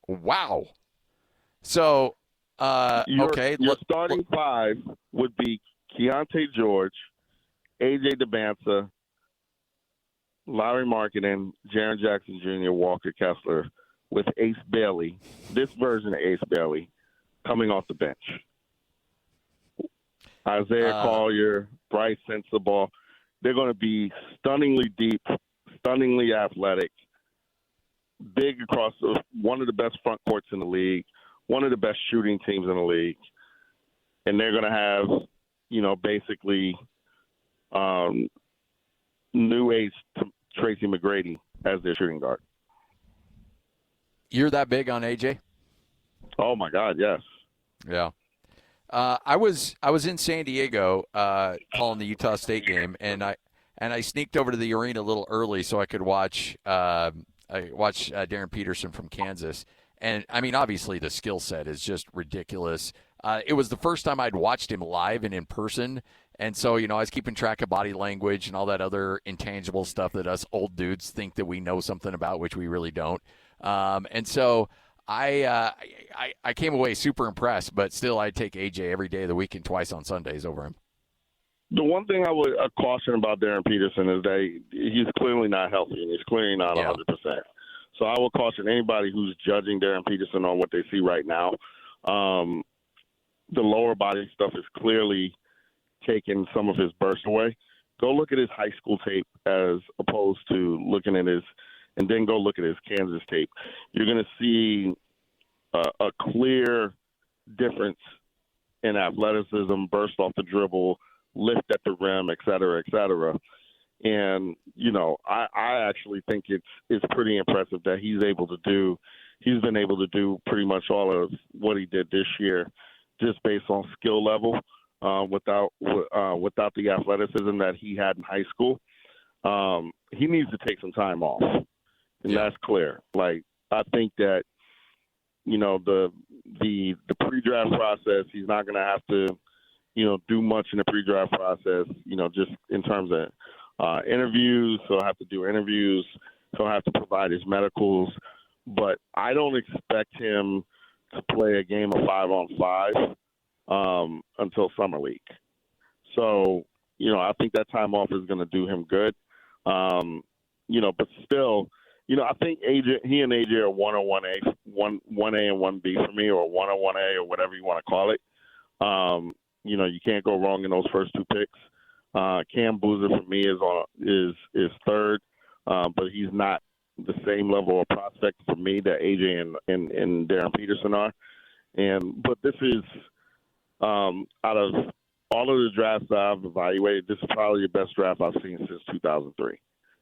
Wow. So, okay. Your starting 5 would be Keontae George, A.J. Demancia, Larry Markkinen, Jaren Jackson Jr., Walker Kessler, with Ace Bailey, this version of Ace Bailey, coming off the bench. Isaiah Collier, Bryce Sensabaugh. They're going to be stunningly deep, stunningly athletic, big across one of the best front courts in the league, one of the best shooting teams in the league. And they're going to have, basically new age Tracy McGrady as their shooting guard. You're that big on AJ? Oh, my God, yes. Yeah. I was in San Diego calling the Utah State game, and I sneaked over to the arena a little early so I could watch Darren Peterson from Kansas. And, I mean, obviously the skill set is just ridiculous. It was the first time I'd watched him live and in person. And so, I was keeping track of body language and all that other intangible stuff that us old dudes think that we know something about, which we really don't. And so I came away super impressed, but still I'd take AJ every day of the week and twice on Sundays over him. The one thing I would caution about Darren Peterson is that he's clearly not healthy and he's clearly not 100%. So I would caution anybody who's judging Darren Peterson on what they see right now. The lower body stuff is clearly taking some of his burst away. Go look at his high school tape as opposed to looking at and then go look at his Kansas tape. You're going to see a clear difference in athleticism, burst off the dribble, lift at the rim, et cetera, et cetera. And, I actually think it's pretty impressive that he's been able to do pretty much all of what he did this year just based on skill level without the athleticism that he had in high school. He needs to take some time off, and that's clear. Like, I think that, the pre-draft process, he's not going to have to, do much in the pre-draft process, just in terms of interviews. He'll have to do interviews. He'll have to provide his medicals. But I don't expect him to play a game of 5-on-5 until Summer League. So, I think that time off is going to do him good. But still, I think he and AJ are 1A and 1B for me, or 101A or whatever you want to call it. You can't go wrong in those first two picks. Cam Boozer for me is third, but he's not the same level of prospect for me that AJ and Darren Peterson are. But this is out of all of the drafts that I've evaluated, this is probably the best draft I've seen since 2003.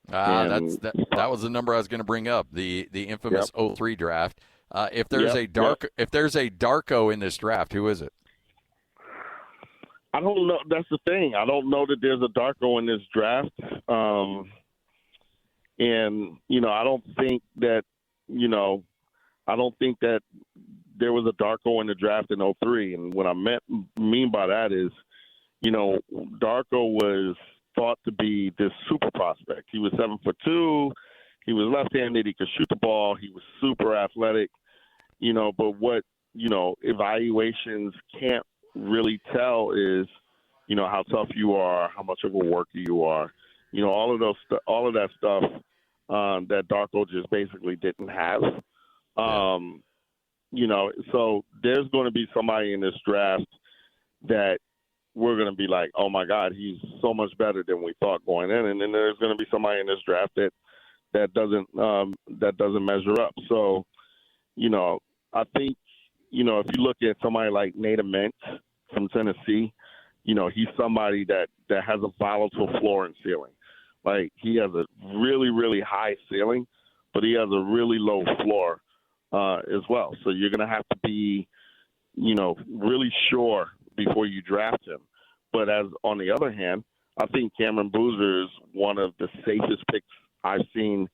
That was the number I was going to bring up, the infamous 03 draft. If there's a Darko in this draft, who is it? I don't know. That's the thing. I don't know that there's a Darko in this draft. I don't think that there was a Darko in the draft in 03. And what I mean by that is, Darko was thought to be this super prospect. He was 7'2". He was left-handed. He could shoot the ball. He was super athletic. But what evaluations can't really tell is, how tough you are, how much of a worker you are. All of that stuff that Darko just basically didn't have. So there's going to be somebody in this draft that we're going to be like, oh my God, he's so much better than we thought going in. And then there's going to be somebody in this draft that doesn't measure up. So, I think, if you look at somebody like Nate Ament from Tennessee, he's somebody that has a volatile floor and ceiling. Like, he has a really, really high ceiling, but he has a really low floor as well. So you're going to have to be, really sure before you draft him. But on the other hand, I think Cameron Boozer is one of the safest picks I've seen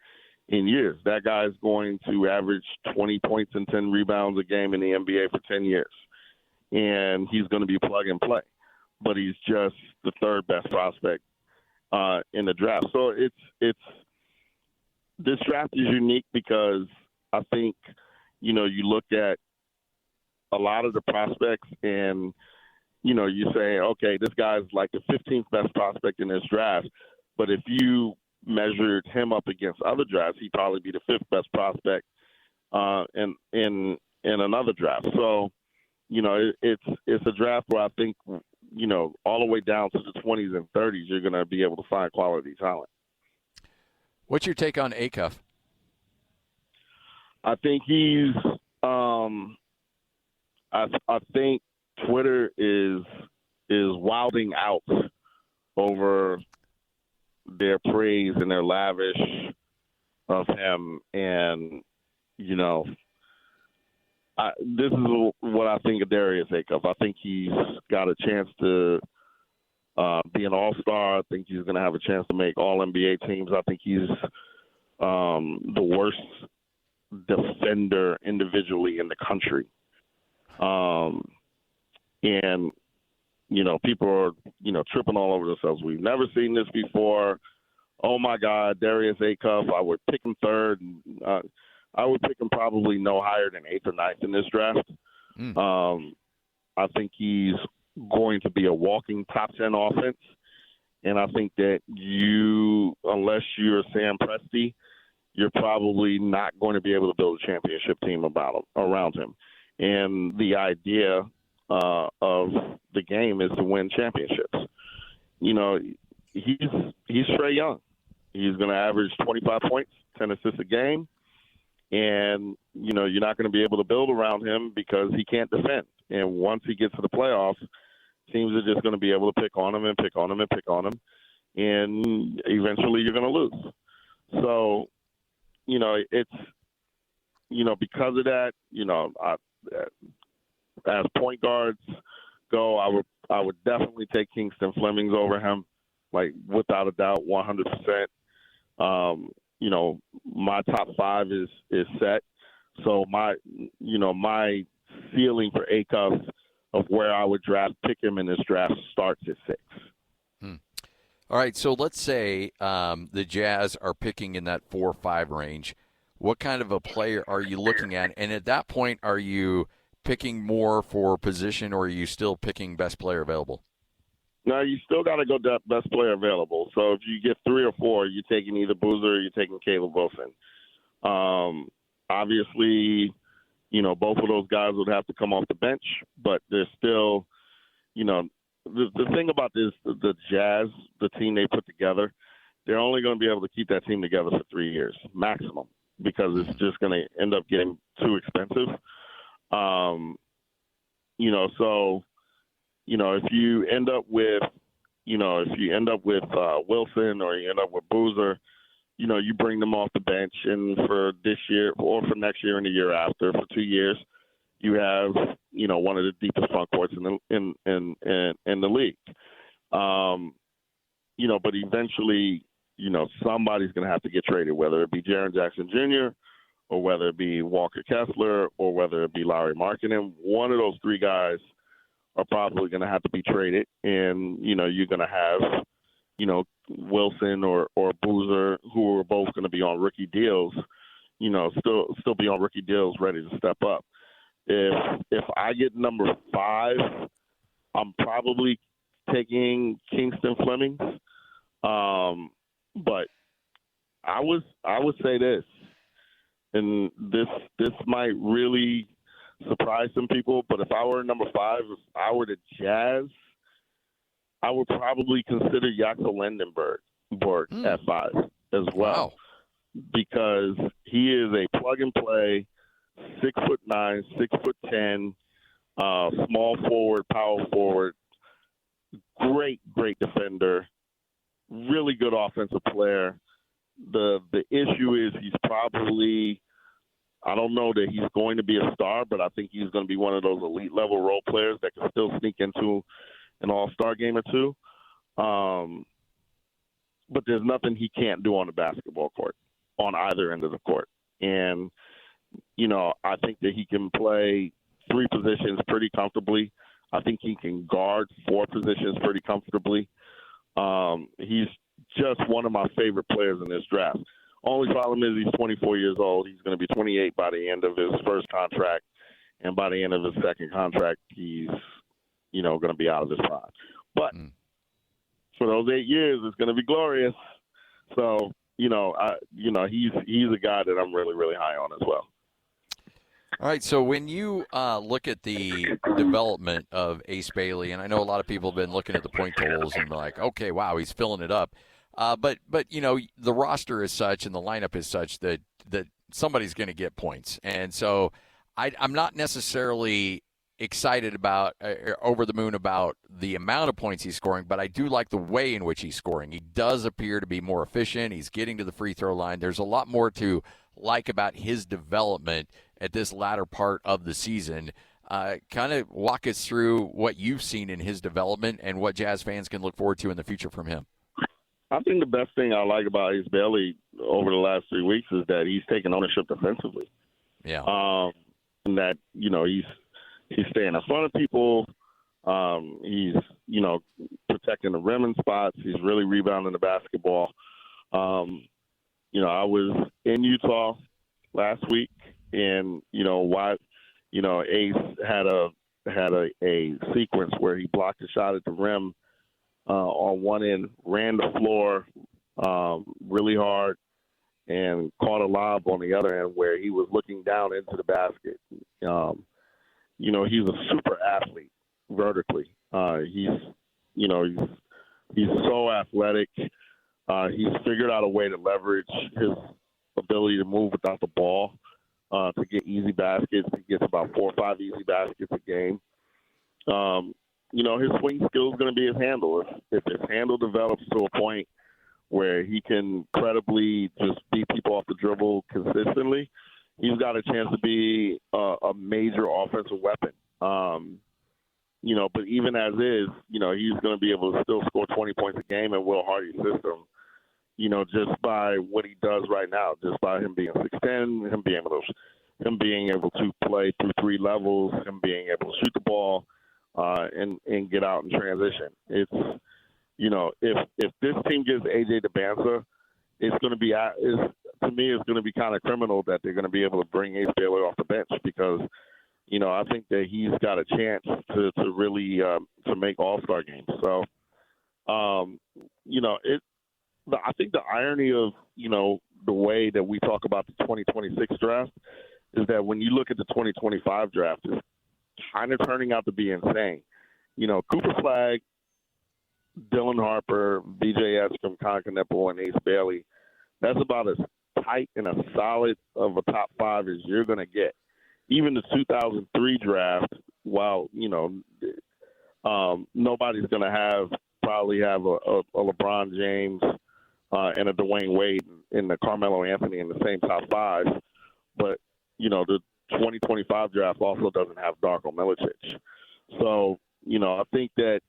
in years. That guy's going to average 20 points and 10 rebounds a game in the NBA for 10 years. And he's going to be plug and play. But he's just the third best prospect in the draft. So this draft is unique because I think, you look at a lot of the prospects and, you say, okay, this guy's like the 15th best prospect in this draft. But if you measured him up against other drafts, he'd probably be the 5th best prospect in another draft. So, it's a draft where I think, all the way down to the 20s and 30s, you're going to be able to find quality talent. What's your take on Acuff? I think he's I think Twitter is wilding out over their praise and their lavish of him. And, this is what I think of Darius Acuff. I think he's got a chance to be an all-star. I think he's going to have a chance to make all-NBA teams. I think he's the worst defender individually in the country. And, people are, tripping all over themselves. We've never seen this before. Oh, my God, Darius Acuff, I would pick him third. I would pick him probably no higher than 8th or 9th in this draft. I think he's going to be a walking top 10 offense. And I think that unless you're Sam Presti, you're probably not going to be able to build a championship team around him. And the idea of the game is to win championships. He's Trae Young. He's going to average 25 points, 10 assists a game. And, you're not going to be able to build around him because he can't defend. And once he gets to the playoffs, teams are just going to be able to pick on him and pick on him and pick on him. And eventually you're going to lose. So, it's, because of that, as point guards go, I would definitely take Kingston Flemings over him, like without a doubt, 100%. My top 5 is set. So my ceiling for Acos of where I would pick him in this draft starts at 6. All right, so let's say the Jazz are picking in that 4 or 5 range. What kind of a player are you looking at? And at that point, are you picking more for position, or are you still picking best player available? No, you still got to go best player available. So if you get 3 or 4, you're taking either Boozer or you're taking Caleb Wilson. Obviously, both of those guys would have to come off the bench, but there's still, the thing about this, the Jazz, the team they put together, they're only going to be able to keep that team together for 3 years maximum, because it's just going to end up getting too expensive. If you end up with, Wilson, or you end up with Boozer, you bring them off the bench, and for this year or for next year and the year after, for 2 years, you have, one of the deepest front courts in the league. But eventually, somebody's going to have to get traded, whether it be Jaren Jackson Jr., or whether it be Walker Kessler, or whether it be Lauri Markkanen. One of those 3 guys are probably going to have to be traded, and, you're going to have, Wilson or Boozer, who are both going to be on rookie deals, still be on rookie deals, ready to step up. If I get number 5, I'm probably taking Kingston Flemings. But I would say this, and this might really surprise some people, but if I were number 5, if I were the Jazz, I would probably consider Jakob Lendenberg at 5 as well. Wow. Because he is a plug-and-play, 6'9", 6'10", small forward, power forward, great defender, really good offensive player. The issue is he's probably, I don't know that he's going to be a star, but I think he's going to be one of those elite level role players that can still sneak into an all-star game or 2. But there's nothing he can't do on the basketball court, on either end of the court. And, I think that he can play 3 positions pretty comfortably. I think he can guard 4 positions pretty comfortably. He's just one of my favorite players in this draft. Only problem is he's 24 years old. He's going to be 28 by the end of his first contract, and by the end of his second contract, he's, going to be out of his prime. But for those 8 years, it's going to be glorious. So, he's a guy that I'm really, really high on as well. All right, so when you look at the development of Ace Bailey, and I know a lot of people have been looking at the point totals and like, okay, wow, he's filling it up. But the roster is such and the lineup is such that somebody's going to get points. And so I'm not necessarily excited about over the moon about the amount of points he's scoring, but I do like the way in which he's scoring. He does appear to be more efficient. He's getting to the free throw line. There's a lot more to like about his development at this latter part of the season. Kind of walk us through what you've seen in his development and what Jazz fans can look forward to in the future from him. I think the best thing I like about Ace Bailey over the last 3 weeks is that he's taking ownership defensively. Yeah. And that, he's staying in front of people. He's, protecting the rim in spots. He's really rebounding the basketball. I was in Utah last week, and Ace had a sequence where he blocked a shot at the rim on one end, ran the floor really hard, and caught a lob on the other end where he was looking down into the basket. He's a super athlete vertically. He's so athletic. He's figured out a way to leverage his ability to move without the ball to get easy baskets. He gets about 4 or 5 easy baskets a game. His swing skill is going to be his handle. If his handle develops to a point where he can credibly just beat people off the dribble consistently, he's got a chance to be a major offensive weapon. But even as is, he's going to be able to still score 20 points a game in Will Hardy's system, just by what he does right now, just by him being 6'10", him being able to play through 3 levels, him being able to shoot the ball, and get out in transition. It's, if this team gets AJ DeBanza, it's going to be, to me, it's going to be kind of criminal that they're going to be able to bring Ace Baylor off the bench because, I think that he's got a chance to really to make All-Star games. So, I think the irony of, the way that we talk about the 2026 draft is that when you look at the 2025 draft, it's kind of turning out to be insane. Cooper Flagg, Dylan Harper, B.J. Eskam, Kyle Whittingham, and Ace Bailey, that's about as tight and as solid of a top 5 as you're going to get. Even the 2003 draft, while, nobody's going to probably have a LeBron James and a Dwayne Wade and the Carmelo Anthony in the same top 5. But, the 2025 draft also doesn't have Darko Milicic. So, I think that,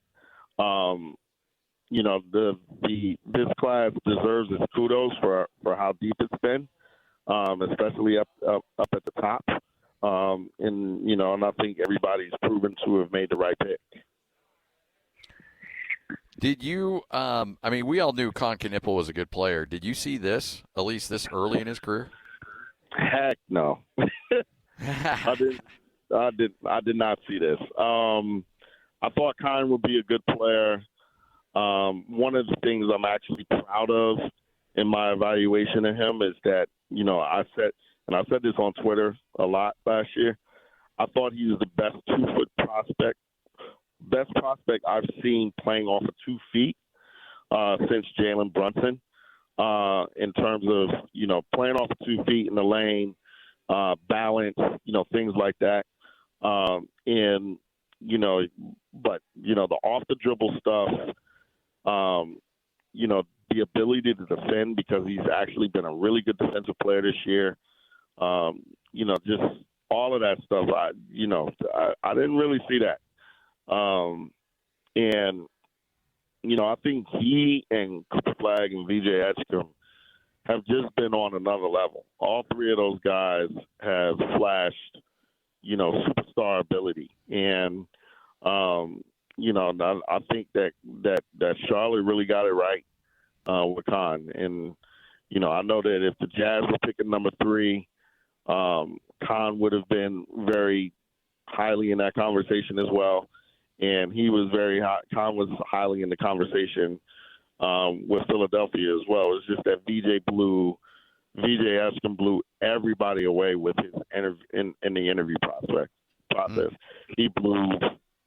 this class deserves its kudos for how deep it's been, especially up at the top. And I think everybody's proven to have made the right pick. Did you we all knew Kinahan was a good player. Did you see this, at least this early in his career? Heck no. I did not see this. I thought Kinahan would be a good player. One of the things I'm actually proud of in my evaluation of him is that, I said this on Twitter a lot last year, I thought he was the best 2-foot best prospect I've seen playing off of 2 feet since Jalen Brunson, in terms of, playing off of 2 feet in the lane, balance, things like that. The off the dribble stuff, the ability to defend because he's actually been a really good defensive player this year. Just all of that stuff. I didn't really see that. I think he and Cooper Flagg and VJ Eskam have just been on another level. All 3 of those guys have flashed, superstar ability. And, I think that Charlotte really got it right with Khan. And, I know that if the Jazz were picking number 3, Khan would have been very highly in that conversation as well. And he was Khan was highly in the conversation with Philadelphia as well. It's just that VJ Eskam blew everybody away with his in the interview process. He blew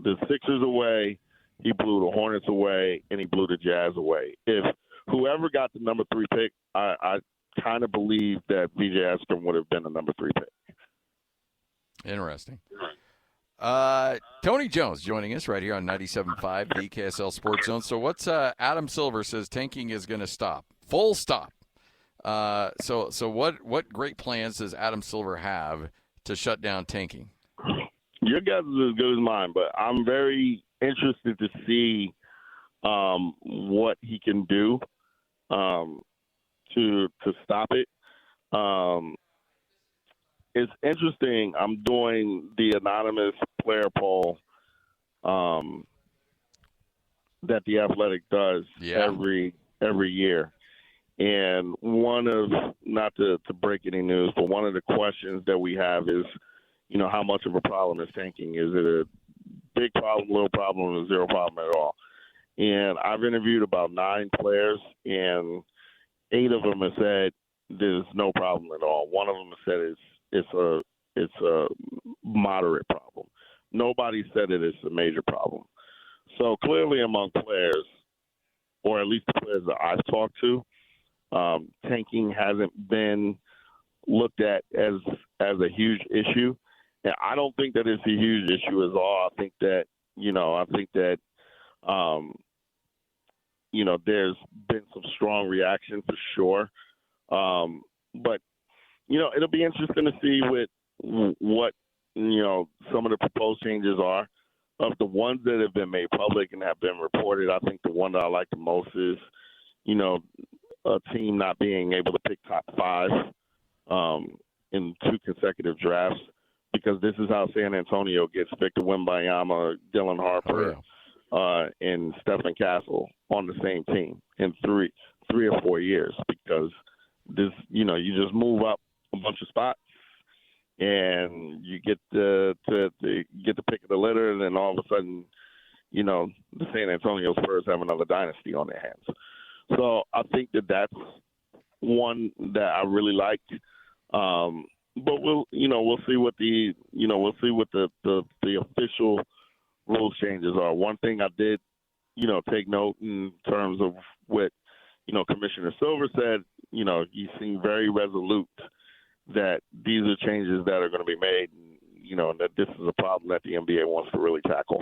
the Sixers away, he blew the Hornets away, and he blew the Jazz away. If whoever got the number 3 pick, I kind of believe that VJ Eskam would have been the number 3 pick. Interesting. Tony Jones joining us right here on 97.5, the KSL Sports Zone. So what's Adam Silver says tanking is going to stop. Full stop. So what great plans does Adam Silver have to shut down tanking? Your guess is as good as mine, but I'm very interested to see what he can do to stop it. It's interesting. I'm doing the anonymous player poll that The Athletic does every year. And one of, not to break any news, but one of the questions that we have is, how much of a problem is tanking? Is it a big problem, little problem, or zero problem at all? And I've interviewed about 9 players, and 8 of them have said there's no problem at all. One of them has said it's a moderate problem. Nobody said it's a major problem. So clearly among players, or at least the players that I've talked to, tanking hasn't been looked at as a huge issue. And I don't think that it's a huge issue at all. I think that, there's been some strong reaction for sure. But, it'll be interesting to see what, some of the proposed changes are. Of the ones that have been made public and have been reported, I think the one that I like the most is, a team not being able to pick top 5 in 2 consecutive drafts, because this is how San Antonio gets Victor Wembanyama, Dylan Harper, and Stephen Castle on the same team in 3 or 4 years, because this, you just move up a bunch of spots and you get the pick of the litter, and then all of a sudden, the San Antonio Spurs have another dynasty on their hands. So I think that that's one that I really like. But we'll see what the official rules changes are. One thing I did, take note in terms of what, Commissioner Silver said, he seemed very resolute that these are changes that are going to be made, and that this is a problem that the NBA wants to really tackle.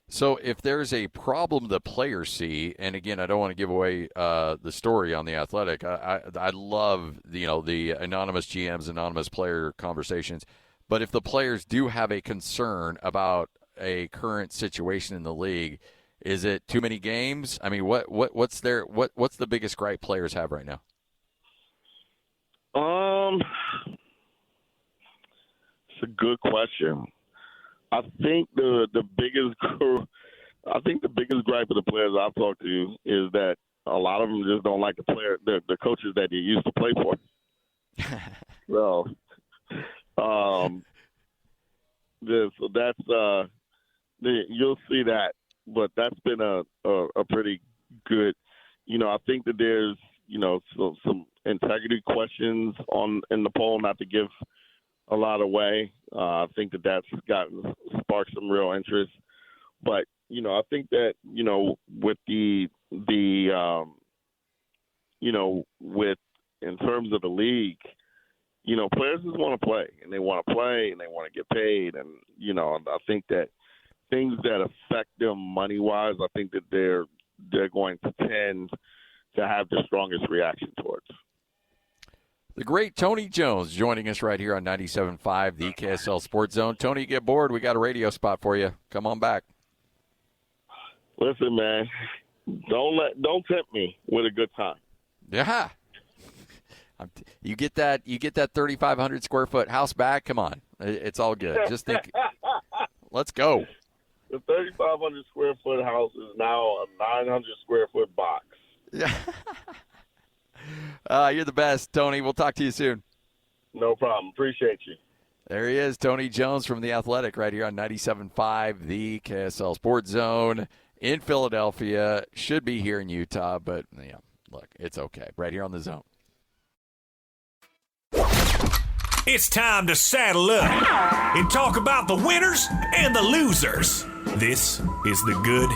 So if there's a problem the players see, and again, I don't want to give away the story on The Athletic. I love, the anonymous GMs, anonymous player conversations. But if the players do have a concern about a current situation in the league, is it too many games? I mean, what's the biggest gripe players have right now? It's a good question. I think the biggest gripe of the players I've talked to is that a lot of them just don't like the coaches that they used to play for. So that's you'll see that, but that's been a pretty good. I think that there's some integrity questions in the poll, not to give a lot away. I think that's sparked some real interest, but I think that with with in terms of the league, players just want to play, and they want to get paid, and I think that things that affect them money wise, I think that they're going to tend to have the strongest reaction towards. The great Tony Jones joining us right here on 97.5, the KSL Sports Zone. Tony, get bored. We got a radio spot for you. Come on back. Listen, man, don't tempt me with a good time. Yeah. You get that 3,500 square foot house back. Come on. It's all good. Just think. Let's go. The 3,500 square foot house is now a 900 square foot box. Yeah. You're the best, Tony. We'll talk to you soon. No problem. Appreciate you. There he is, Tony Jones from The Athletic right here on 97.5, the KSL Sports Zone in Philadelphia. Should be here in Utah, but, look, it's okay. Right here on the Zone. It's time to saddle up and talk about the winners and the losers. This is the good,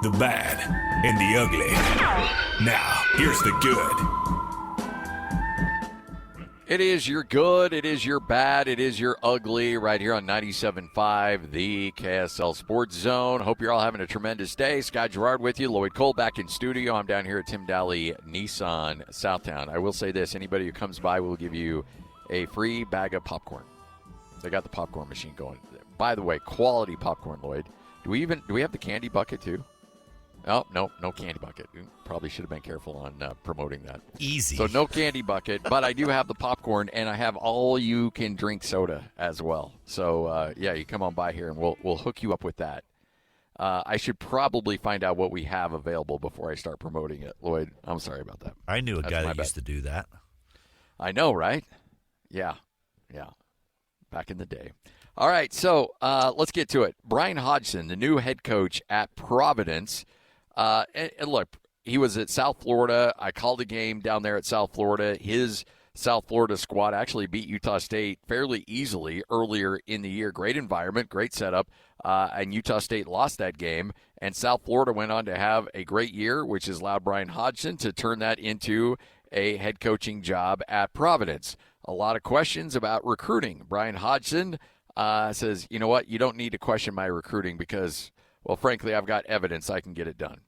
the bad, and the ugly. Now, here's the good. It is your good, it is your bad, it is your ugly right here on 97.5, the KSL Sports Zone. Hope you're all having a tremendous day. Scott Gerard with you. Lloyd Cole back in studio. I'm down here at Tim Daly Nissan Southtown. I will say this, anybody who comes by will give you a free bag of popcorn. They got the popcorn machine going. By the way, quality popcorn, Lloyd. Do we have the candy bucket too? Oh, no candy bucket. We probably should have been careful on promoting that. Easy. So no candy bucket, but I do have the popcorn, and I have all-you-can-drink soda as well. So, you come on by here, and we'll hook you up with that. I should probably find out what we have available before I start promoting it, Lloyd. I'm sorry about that. I knew a guy that used to do that. I know, right? Yeah. Back in the day. All right, so let's get to it. Brian Hodgson, the new head coach at Providence. And look, he was at South Florida. I called a game down there at South Florida. His South Florida squad actually beat Utah State fairly easily earlier in the year. Great environment, great setup, and Utah State lost that game. And South Florida went on to have a great year, which has allowed Brian Hodgson to turn that into a head coaching job at Providence. a lot of questions about recruiting. Brian Hodgson says, you know what? You don't need to question my recruiting because, well, frankly, I've got evidence I can get it done.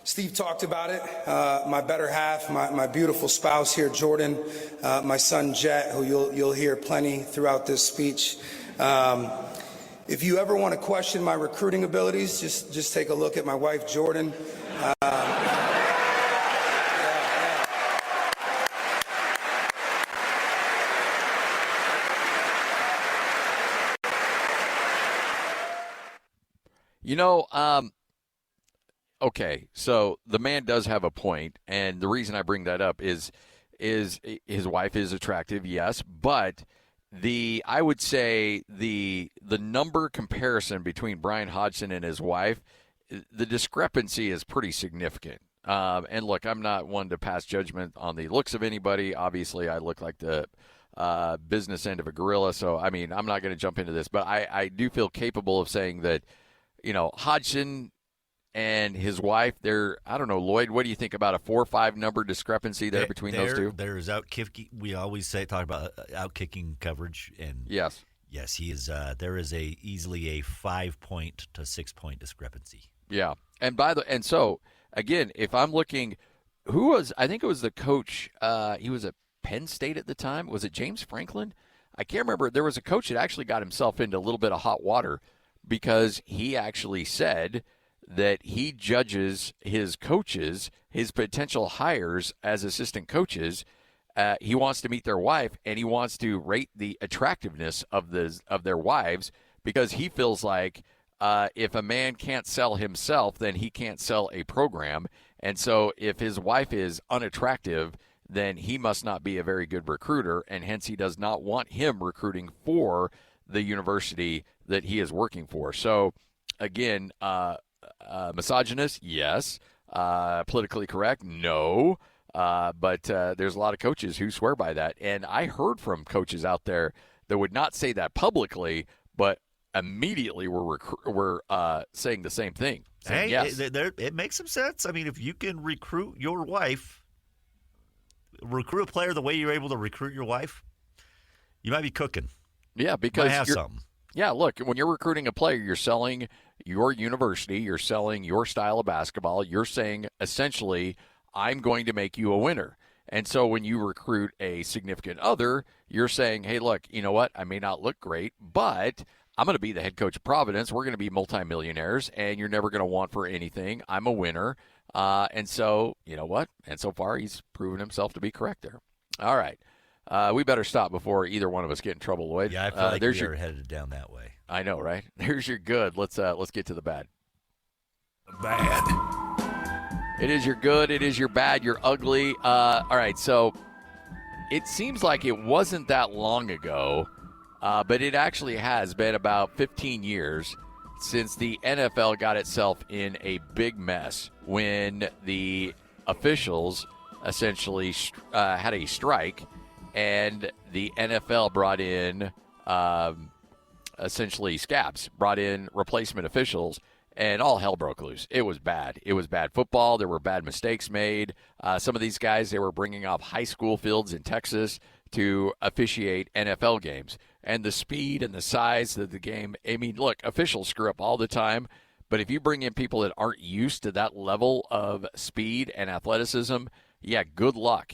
Steve talked about it. My better half, my beautiful spouse here, Jordan, my son, Jet, who you'll hear plenty throughout this speech. If you ever want to question my recruiting abilities, just take a look at my wife, Jordan. You know, okay, so the man does have a point, and the reason I bring that up is his wife is attractive, yes, but I would say the number comparison between Brian Hodgson and his wife, the discrepancy is pretty significant. And look, I'm not one to pass judgment on the looks of anybody. Obviously, I look like the business end of a gorilla, so I mean, I'm not going to jump into this, but I do feel capable of saying that, you know, Hodgson and his wife, I don't know, Lloyd, what do you think about a 4 or 5 number discrepancy there between those two? There's out-kicking. We always talk about out-kicking coverage, and yes, he is. There is easily a 5-point to 6-point discrepancy. Yeah, and so again, if I'm looking, I think it was the coach. He was at Penn State at the time. Was it James Franklin? I can't remember. There was a coach that actually got himself into a little bit of hot water because he actually said that he judges his coaches, his potential hires as assistant coaches. He wants to meet their wife, and he wants to rate the attractiveness of their wives because he feels like if a man can't sell himself, then he can't sell a program. And so if his wife is unattractive, then he must not be a very good recruiter, and hence he does not want him recruiting for the university that he is working for. So, again, misogynist, yes. Politically correct, no. But there's a lot of coaches who swear by that. And I heard from coaches out there that would not say that publicly, but immediately were saying the same thing. Saying, hey, yes. It makes some sense. I mean, if you can recruit your wife, recruit a player the way you're able to recruit your wife, you might be cooking. Yeah, because you might have something. Yeah, look, when you're recruiting a player, you're selling your university, you're selling your style of basketball. You're saying, essentially, I'm going to make you a winner. And so when you recruit a significant other, you're saying, hey, look, you know what? I may not look great, but I'm going to be the head coach of Providence. We're going to be multimillionaires, and you're never going to want for anything. I'm a winner. And so, you know what? And so far, he's proven himself to be correct there. All right. We better stop before either one of us get in trouble, Lloyd. Yeah, I feel like we are headed down that way. I know, right? There's your good. Let's get to the bad. Bad. It is your good. It is your bad. You're ugly. All right, so it seems like it wasn't that long ago, but it actually has been about 15 years since the NFL got itself in a big mess when the officials essentially had a strike, and the NFL brought in essentially scabs, brought in replacement officials, and all hell broke loose. It was bad. It was bad football. There were bad mistakes made. Some of these guys, they were bringing off high school fields in Texas to officiate NFL games. And the speed and the size of the game, I mean, look, officials screw up all the time, but if you bring in people that aren't used to that level of speed and athleticism, yeah, good luck.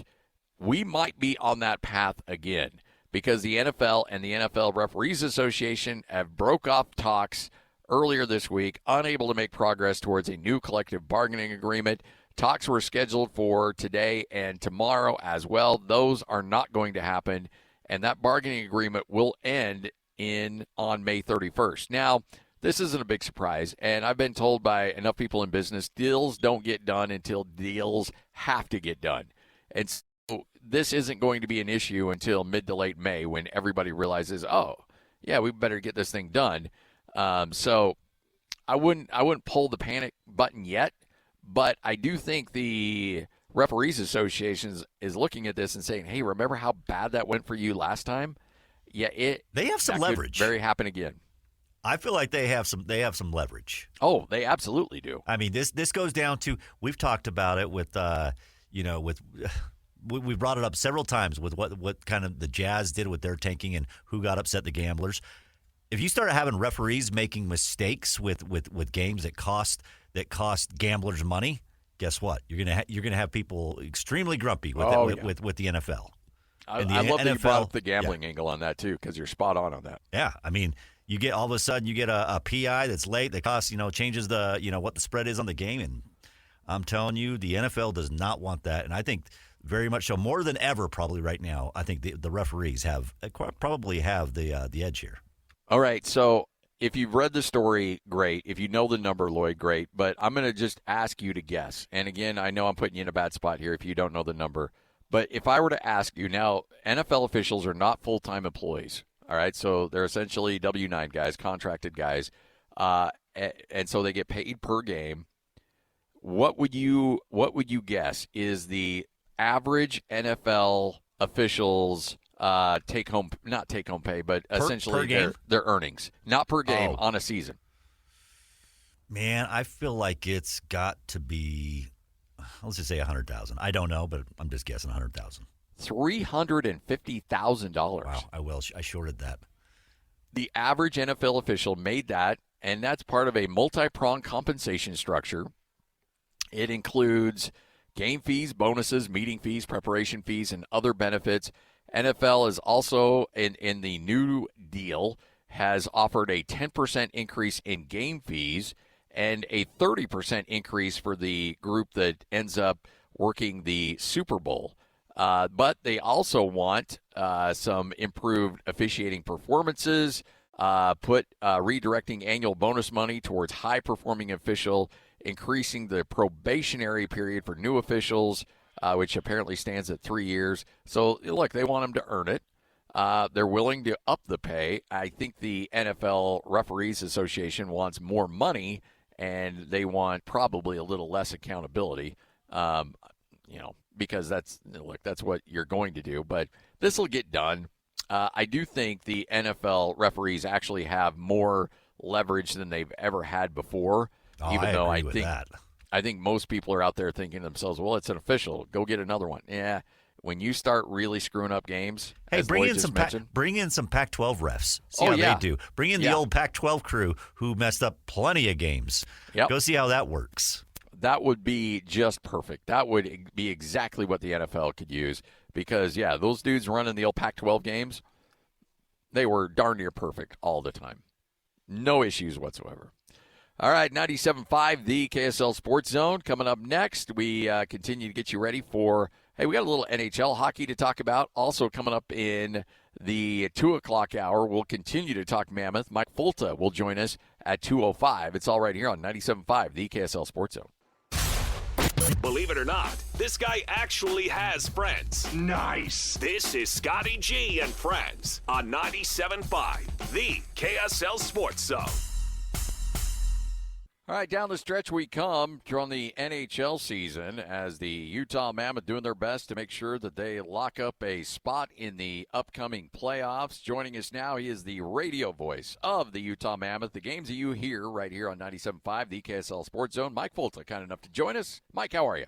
We might be on that path again because the NFL and the NFL Referees Association have broke off talks earlier this week, unable to make progress towards a new collective bargaining agreement. Talks were scheduled for today and tomorrow as well. Those are not going to happen, and that bargaining agreement will end on May 31st. Now, this isn't a big surprise, and I've been told by enough people in business, deals don't get done until deals have to get done. And so this isn't going to be an issue until mid to late May when everybody realizes, oh, yeah, we better get this thing done. So I wouldn't pull the panic button yet, but I do think the Referees Association is looking at this and saying, hey, remember how bad that went for you last time? Yeah, they have some leverage. Could very happen again. I feel like they have some leverage. Oh, they absolutely do. I mean, this goes down to, we've talked about it with we brought it up several times with what kind of the Jazz did with their tanking and who got upset the gamblers. If you start having referees making mistakes with games that cost gamblers money, guess what? You're gonna have people extremely grumpy with the NFL. I love that you brought up the gambling angle on that too, because you're spot on that. Yeah, I mean, you get all of a sudden you get a PI that's late that costs changes the what the spread is on the game, and I'm telling you, the NFL does not want that, and I think very much so, more than ever probably right now. I think the referees probably have the edge here. All right, so if you've read the story, great. If you know the number, Lloyd, great. But I'm going to just ask you to guess. And again, I know I'm putting you in a bad spot here if you don't know the number. But if I were to ask you now, NFL officials are not full-time employees. All right, so they're essentially W-9 guys, contracted guys, and so they get paid per game. What would you guess is the average NFL officials not take home pay, but essentially their earnings, not per game on a season? Man, I feel like it's got to be, let's just say $100,000. I don't know, but I'm just guessing $100,000. $350,000. Wow, I shorted that. The average NFL official made that, and that's part of a multi-pronged compensation structure. It includes game fees, bonuses, meeting fees, preparation fees, and other benefits. NFL is also, in the new deal, has offered a 10% increase in game fees and a 30% increase for the group that ends up working the Super Bowl. But they also want some improved officiating performances, redirecting annual bonus money towards high-performing official, increasing the probationary period for new officials, which apparently stands at 3 years. So, look, they want them to earn it. They're willing to up the pay. I think the NFL Referees Association wants more money, and they want probably a little less accountability, because that's what you're going to do. But this will get done. I do think the NFL referees actually have more leverage than they've ever had before. I think most people are out there thinking to themselves, well, it's an official. Go get another one. Yeah. When you start really screwing up games, hey, bring in some Pac-12 refs. See how they do. Bring in the old Pac-12 crew who messed up plenty of games. Yep. Go see how that works. That would be just perfect. That would be exactly what the NFL could use because, those dudes running the old Pac-12 games, they were darn near perfect all the time. No issues whatsoever. All right, 97.5, the KSL Sports Zone. Coming up next, we continue to get you ready for, we got a little NHL hockey to talk about. Also coming up in the 2 o'clock hour, we'll continue to talk Mammoth. Mike Folta will join us at 2:05. It's all right here on 97.5, the KSL Sports Zone. Believe it or not, this guy actually has friends. Nice. This is Scotty G and Friends on 97.5, the KSL Sports Zone. All right, down the stretch we come during the NHL season as the Utah Mammoth doing their best to make sure that they lock up a spot in the upcoming playoffs. Joining us now, he is the radio voice of the Utah Mammoth. The games that you hear right here on 97.5, the KSL Sports Zone. Mike Folta, kind enough to join us. Mike, how are you?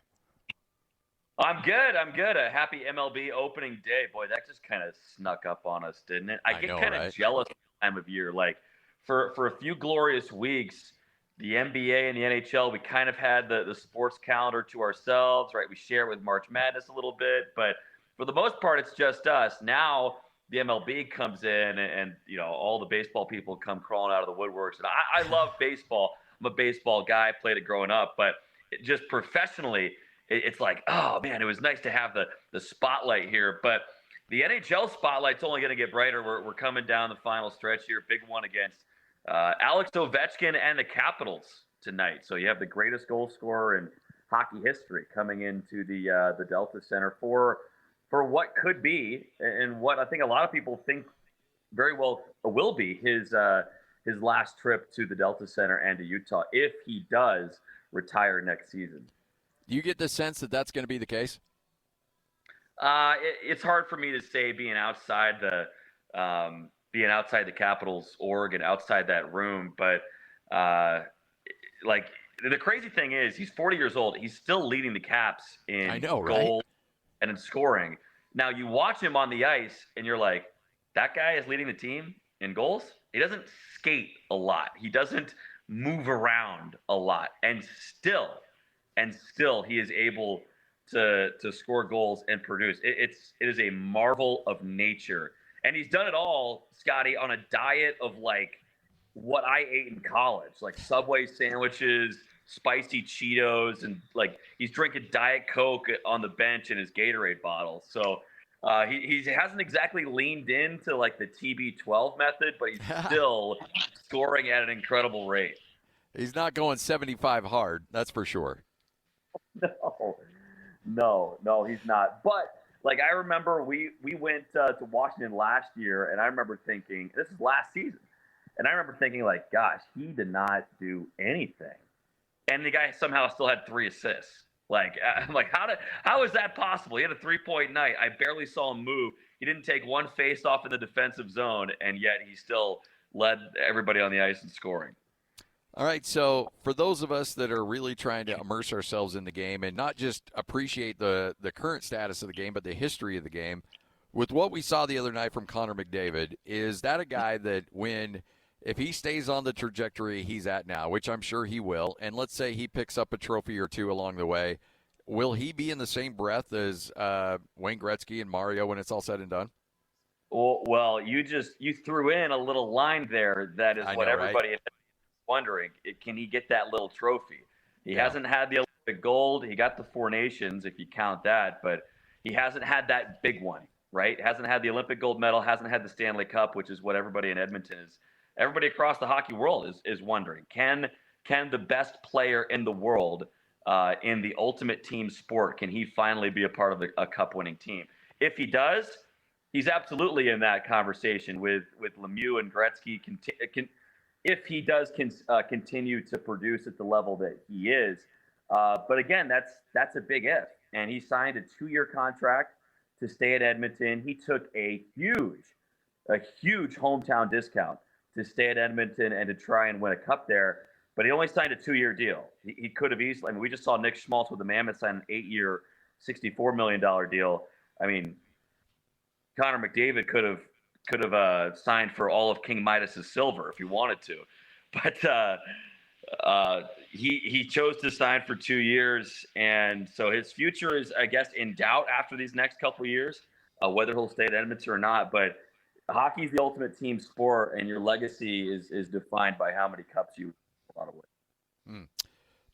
I'm good. A happy MLB opening day. Boy, that just kind of snuck up on us, didn't it? I get kind of jealous this time of year. Like, for a few glorious weeks, the NBA and the NHL, we kind of had the sports calendar to ourselves, right? We share it with March Madness a little bit, but for the most part, it's just us. Now the MLB comes in and all the baseball people come crawling out of the woodworks. And I love baseball. I'm a baseball guy, played it growing up, but just professionally, it's like, oh man, it was nice to have the spotlight here. But the NHL spotlight's only going to get brighter. We're coming down the final stretch here. Big one against Alex Ovechkin and the Capitals tonight. So you have the greatest goal scorer in hockey history coming into the Delta Center for what could be and what I think a lot of people think very well will be his last trip to the Delta Center and to Utah if he does retire next season. Do you get the sense that that's going to be the case? It's hard for me to say being outside the Capitals org and outside that room. But the crazy thing is he's 40 years old. He's still leading the Caps in goals, and in scoring. Now you watch him on the ice and you're like, that guy is leading the team in goals. He doesn't skate a lot. He doesn't move around a lot. And still he is able to score goals and produce. It is a marvel of nature. And he's done it all, Scotty, on a diet of like what I ate in college, like Subway sandwiches, spicy Cheetos, and like he's drinking Diet Coke on the bench in his Gatorade bottle. So he hasn't exactly leaned into like the TB12 method, but he's still scoring at an incredible rate. He's not going 75 hard, that's for sure. No, he's not. But like I remember we went to Washington last year, and I remember thinking, this is last season, and I remember thinking like, gosh, he did not do anything, and the guy somehow still had 3 assists. Like I'm like, how is that possible? He had a 3-point night. I barely saw him move. He didn't take one face off in the defensive zone, and yet he still led everybody on the ice in scoring. All right, so for those of us that are really trying to immerse ourselves in the game and not just appreciate the current status of the game, but the history of the game, with what we saw the other night from Connor McDavid, is that a guy that if he stays on the trajectory he's at now, which I'm sure he will, and let's say he picks up a trophy or two along the way, will he be in the same breath as Wayne Gretzky and Mario when it's all said and done? Well, you threw in a little line there that is what everybody is wondering. Can he get that little trophy? He hasn't had the Olympic gold. He got the 4 Nations, if you count that, but he hasn't had that big one, right? Hasn't had the Olympic gold medal, hasn't had the Stanley Cup, which is what everybody in Edmonton is. Everybody across the hockey world is wondering, can the best player in the world in the ultimate team sport, can he finally be a part of a cup-winning team? If he does, he's absolutely in that conversation with Lemieux and Gretzky. If he does continue to produce at the level that he is. But again, that's a big if. And he signed a 2-year contract to stay at Edmonton. He took a huge hometown discount to stay at Edmonton and to try and win a cup there. But he only signed a 2-year deal. He could have easily. I mean, we just saw Nick Schmaltz with the Mammoth sign an 8-year, $64 million deal. I mean, Connor McDavid could have signed for all of King Midas's silver if he wanted to, but he chose to sign for 2 years, and so his future is, I guess, in doubt after these next couple of years, whether he'll stay at Edmonton or not. But hockey is the ultimate team sport, and your legacy is defined by how many cups you win a lot of ways.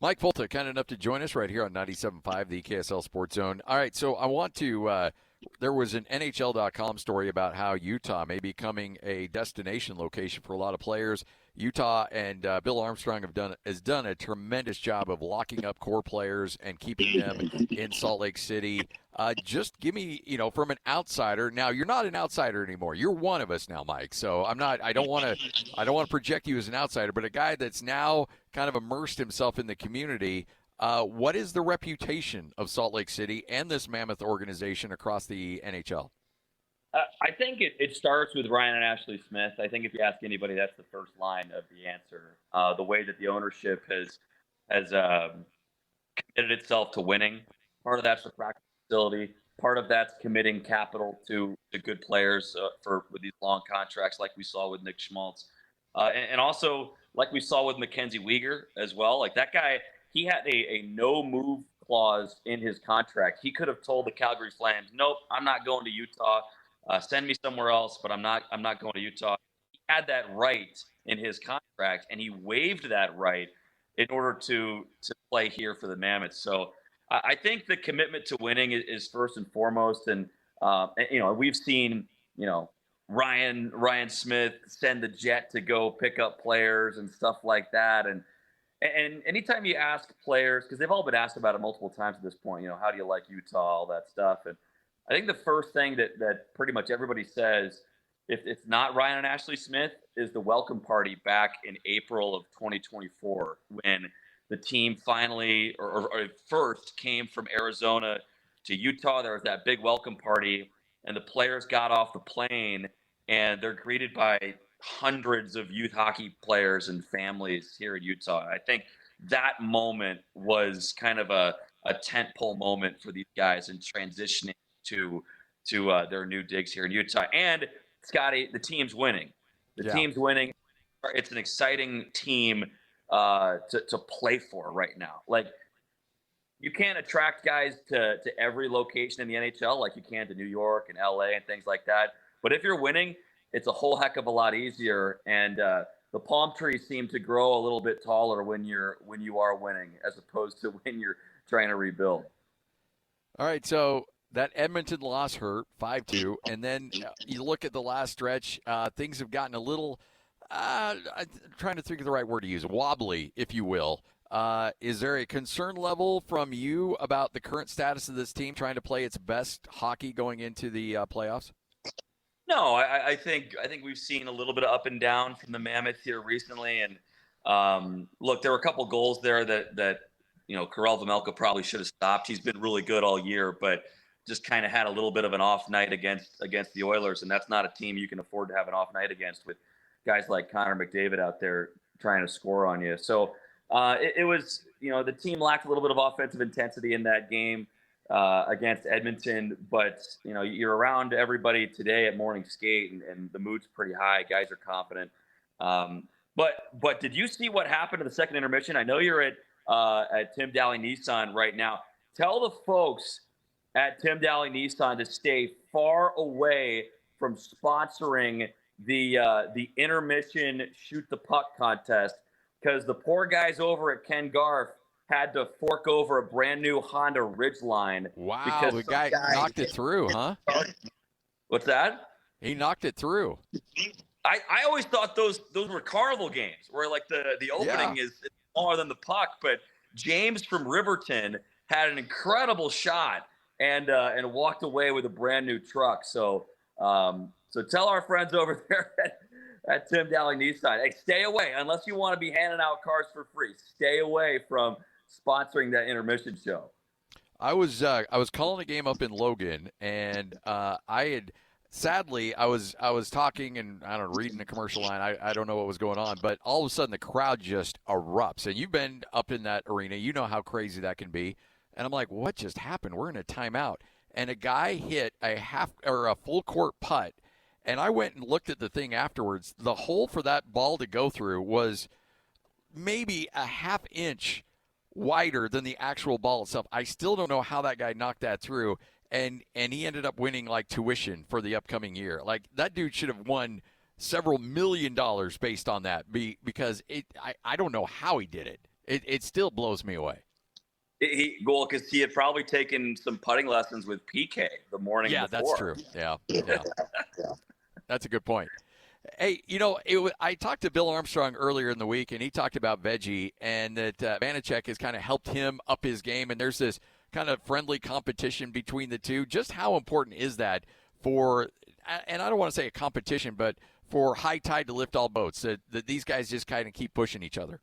Mike Folta, kind enough to join us right here on 97.5, the KSL Sports Zone. All right, so I want to there was an NHL.com story about how Utah may be becoming a destination location for a lot of players. Utah and Bill Armstrong has done a tremendous job of locking up core players and keeping them in Salt Lake City. Just give me, from an outsider. Now you're not an outsider anymore. You're one of us now, Mike. So I'm not. I don't want to project you as an outsider, but a guy that's now kind of immersed himself in the community. What is the reputation of Salt Lake City and this Mammoth organization across the NHL? I think it starts with Ryan and Ashley Smith. I think if you ask anybody, that's the first line of the answer. The way that the ownership has committed itself to winning. Part of that's the practice facility. Part of that's committing capital to good players with these long contracts, like we saw with Nick Schmaltz, and also like we saw with Mackenzie Weegar as well. Like that guy. He had a no-move clause in his contract. He could have told the Calgary Flames, "Nope, I'm not going to Utah. Send me somewhere else, but I'm not going to Utah." He had that right in his contract, and he waived that right in order to play here for the Mammoths. So I think the commitment to winning is first and foremost. And we've seen Ryan Smith send the jet to go pick up players and stuff like that. And anytime you ask players, because they've all been asked about it multiple times at this point, how do you like Utah, all that stuff. And I think the first thing that pretty much everybody says, if it's not Ryan and Ashley Smith, is the welcome party back in April of 2024 when the team finally or first came from Arizona to Utah. There was that big welcome party, and the players got off the plane, and they're greeted by hundreds of youth hockey players and families here in Utah. I think that moment was kind of a tentpole moment for these guys in transitioning to their new digs here in Utah. And Scotty, the team's winning. The team's winning. It's an exciting team to play for right now. Like, you can't attract guys to every location in the NHL like you can to New York and LA and things like that. But if you're winning, it's a whole heck of a lot easier. And the palm trees seem to grow a little bit taller when you are winning, as opposed to when you're trying to rebuild. All right, so that Edmonton loss hurt 5-2, and then you look at the last stretch. Things have gotten a little. I'm trying to think of the right word to use, wobbly, if you will. Is there a concern level from you about the current status of this team trying to play its best hockey going into the playoffs? No, I think we've seen a little bit of up and down from the Mammoth here recently, and look, there were a couple goals there that Karel Vejmelka probably should have stopped. He's been really good all year, but just kind of had a little bit of an off night against the Oilers, and that's not a team you can afford to have an off night against with guys like Connor McDavid out there trying to score on you. So it was, the team lacked a little bit of offensive intensity in that game against Edmonton, but you're around everybody today at morning skate, and the mood's pretty high. Guys are confident. But did you see what happened in the second intermission? I know you're at Tim Daly Nissan right now. Tell the folks at Tim Daly Nissan to stay far away from sponsoring the intermission shoot the puck contest, because the poor guys over at Ken Garf had to fork over a brand new Honda Ridgeline. Wow, because the guy knocked it through, huh? What's that? He knocked it through. I always thought those were carnival games where like the opening is smaller than the puck, but James from Riverton had an incredible shot and walked away with a brand new truck. So tell our friends over there at Tim Daly Nissan, hey, stay away unless you want to be handing out cars for free. Stay away from sponsoring that intermission show. I was calling a game up in Logan, and sadly I was talking and reading a commercial line. I don't know what was going on, but all of a sudden the crowd just erupts. And you've been up in that arena, you know how crazy that can be. And I'm like, what just happened? We're in a timeout, and a guy hit a full court putt. And I went and looked at the thing afterwards. The hole for that ball to go through was maybe a half inch wider than the actual ball itself. I still don't know how that guy knocked that through. And he ended up winning like tuition for the upcoming year. Like, that dude should have won several $1 million based on that, because I don't know how he did it. It still blows me away. Because he had probably taken some putting lessons with PK the morning before. Yeah, that's true. Yeah. That's a good point. Hey, I talked to Bill Armstrong earlier in the week, and he talked about Veggie, and that Vanacek has kind of helped him up his game, and there's this kind of friendly competition between the two. Just how important is that for, and I don't want to say a competition, but for high tide to lift all boats, that these guys just kind of keep pushing each other?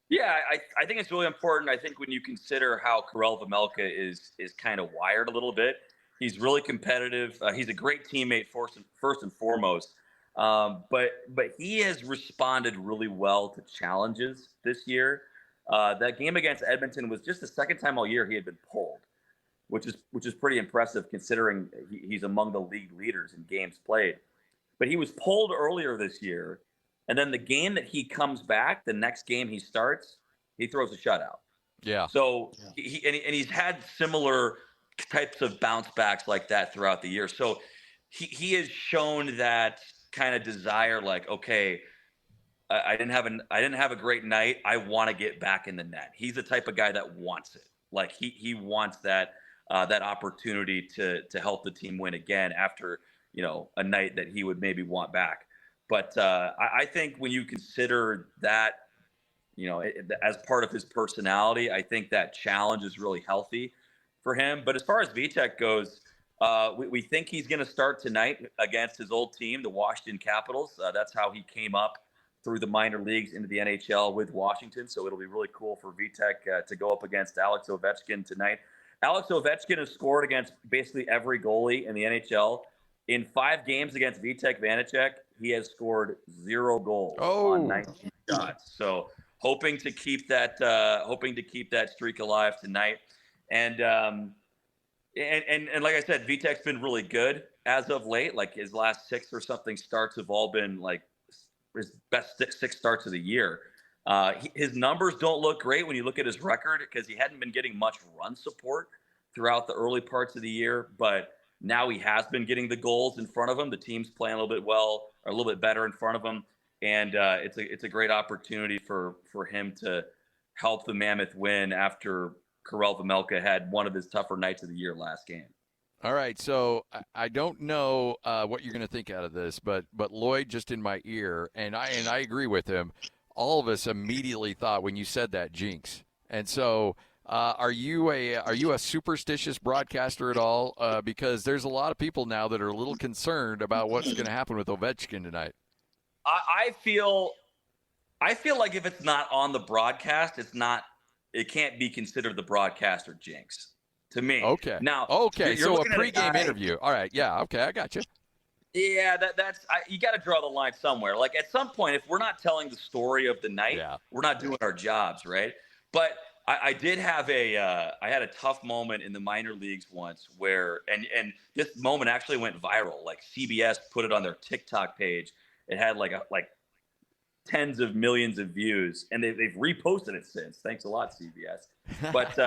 Yeah, I think it's really important. I think when you consider how Karel Vejmelka is kind of wired a little bit, he's really competitive. He's a great teammate first and foremost. But he has responded really well to challenges this year. That game against Edmonton was just the second time all year he had been pulled, which is pretty impressive considering he's among the league leaders in games played. But he was pulled earlier this year, and then the game that he comes back, the next game he starts, he throws a shutout. Yeah. So he's had similar types of bounce backs like that throughout the year. So he has shown that kind of desire, like, okay, I didn't have a great night. I want to get back in the net. He's the type of guy that wants it. Like he wants that opportunity to help the team win again after, a night that he would maybe want back. But I think when you consider that, as part of his personality, I think that challenge is really healthy for him. But as far as Vitek goes, we think he's going to start tonight against his old team, the Washington Capitals. That's how he came up through the minor leagues into the NHL with Washington. So it'll be really cool for Vitek to go up against Alex Ovechkin tonight. Alex Ovechkin has scored against basically every goalie in the NHL. In 5 games against Vitek Vanacek, he has scored 0 goals on 19 shots. So hoping to keep that streak alive tonight. And like I said, Vitek's been really good as of late. Like his last 6 or something starts have all been like his best six starts of the year. His numbers don't look great when you look at his record because he hadn't been getting much run support throughout the early parts of the year. But now he has been getting the goals in front of him. The team's playing a little bit well, or a little bit better in front of him. And it's a great opportunity for him to help the Mammoth win after Karel Vejmelka had one of his tougher nights of the year last game. All right, so I don't know what you're going to think out of this, but Lloyd just in my ear, and I agree with him. All of us immediately thought when you said that jinx, and so are you a superstitious broadcaster at all? Because there's a lot of people now that are a little concerned about what's going to happen with Ovechkin tonight. I feel like if it's not on the broadcast, it can't be considered the broadcaster jinx to me. Okay. Now, okay. So a pregame interview. All right. Yeah. Okay. I got you. Yeah. You got to draw the line somewhere. Like at some point, if we're not telling the story of the night, we're not doing our jobs, right? But I did have I had a tough moment in the minor leagues once where, and this moment actually went viral. Like CBS put it on their TikTok page. It had like tens of millions of views, and they've reposted it since. Thanks a lot, CBS. But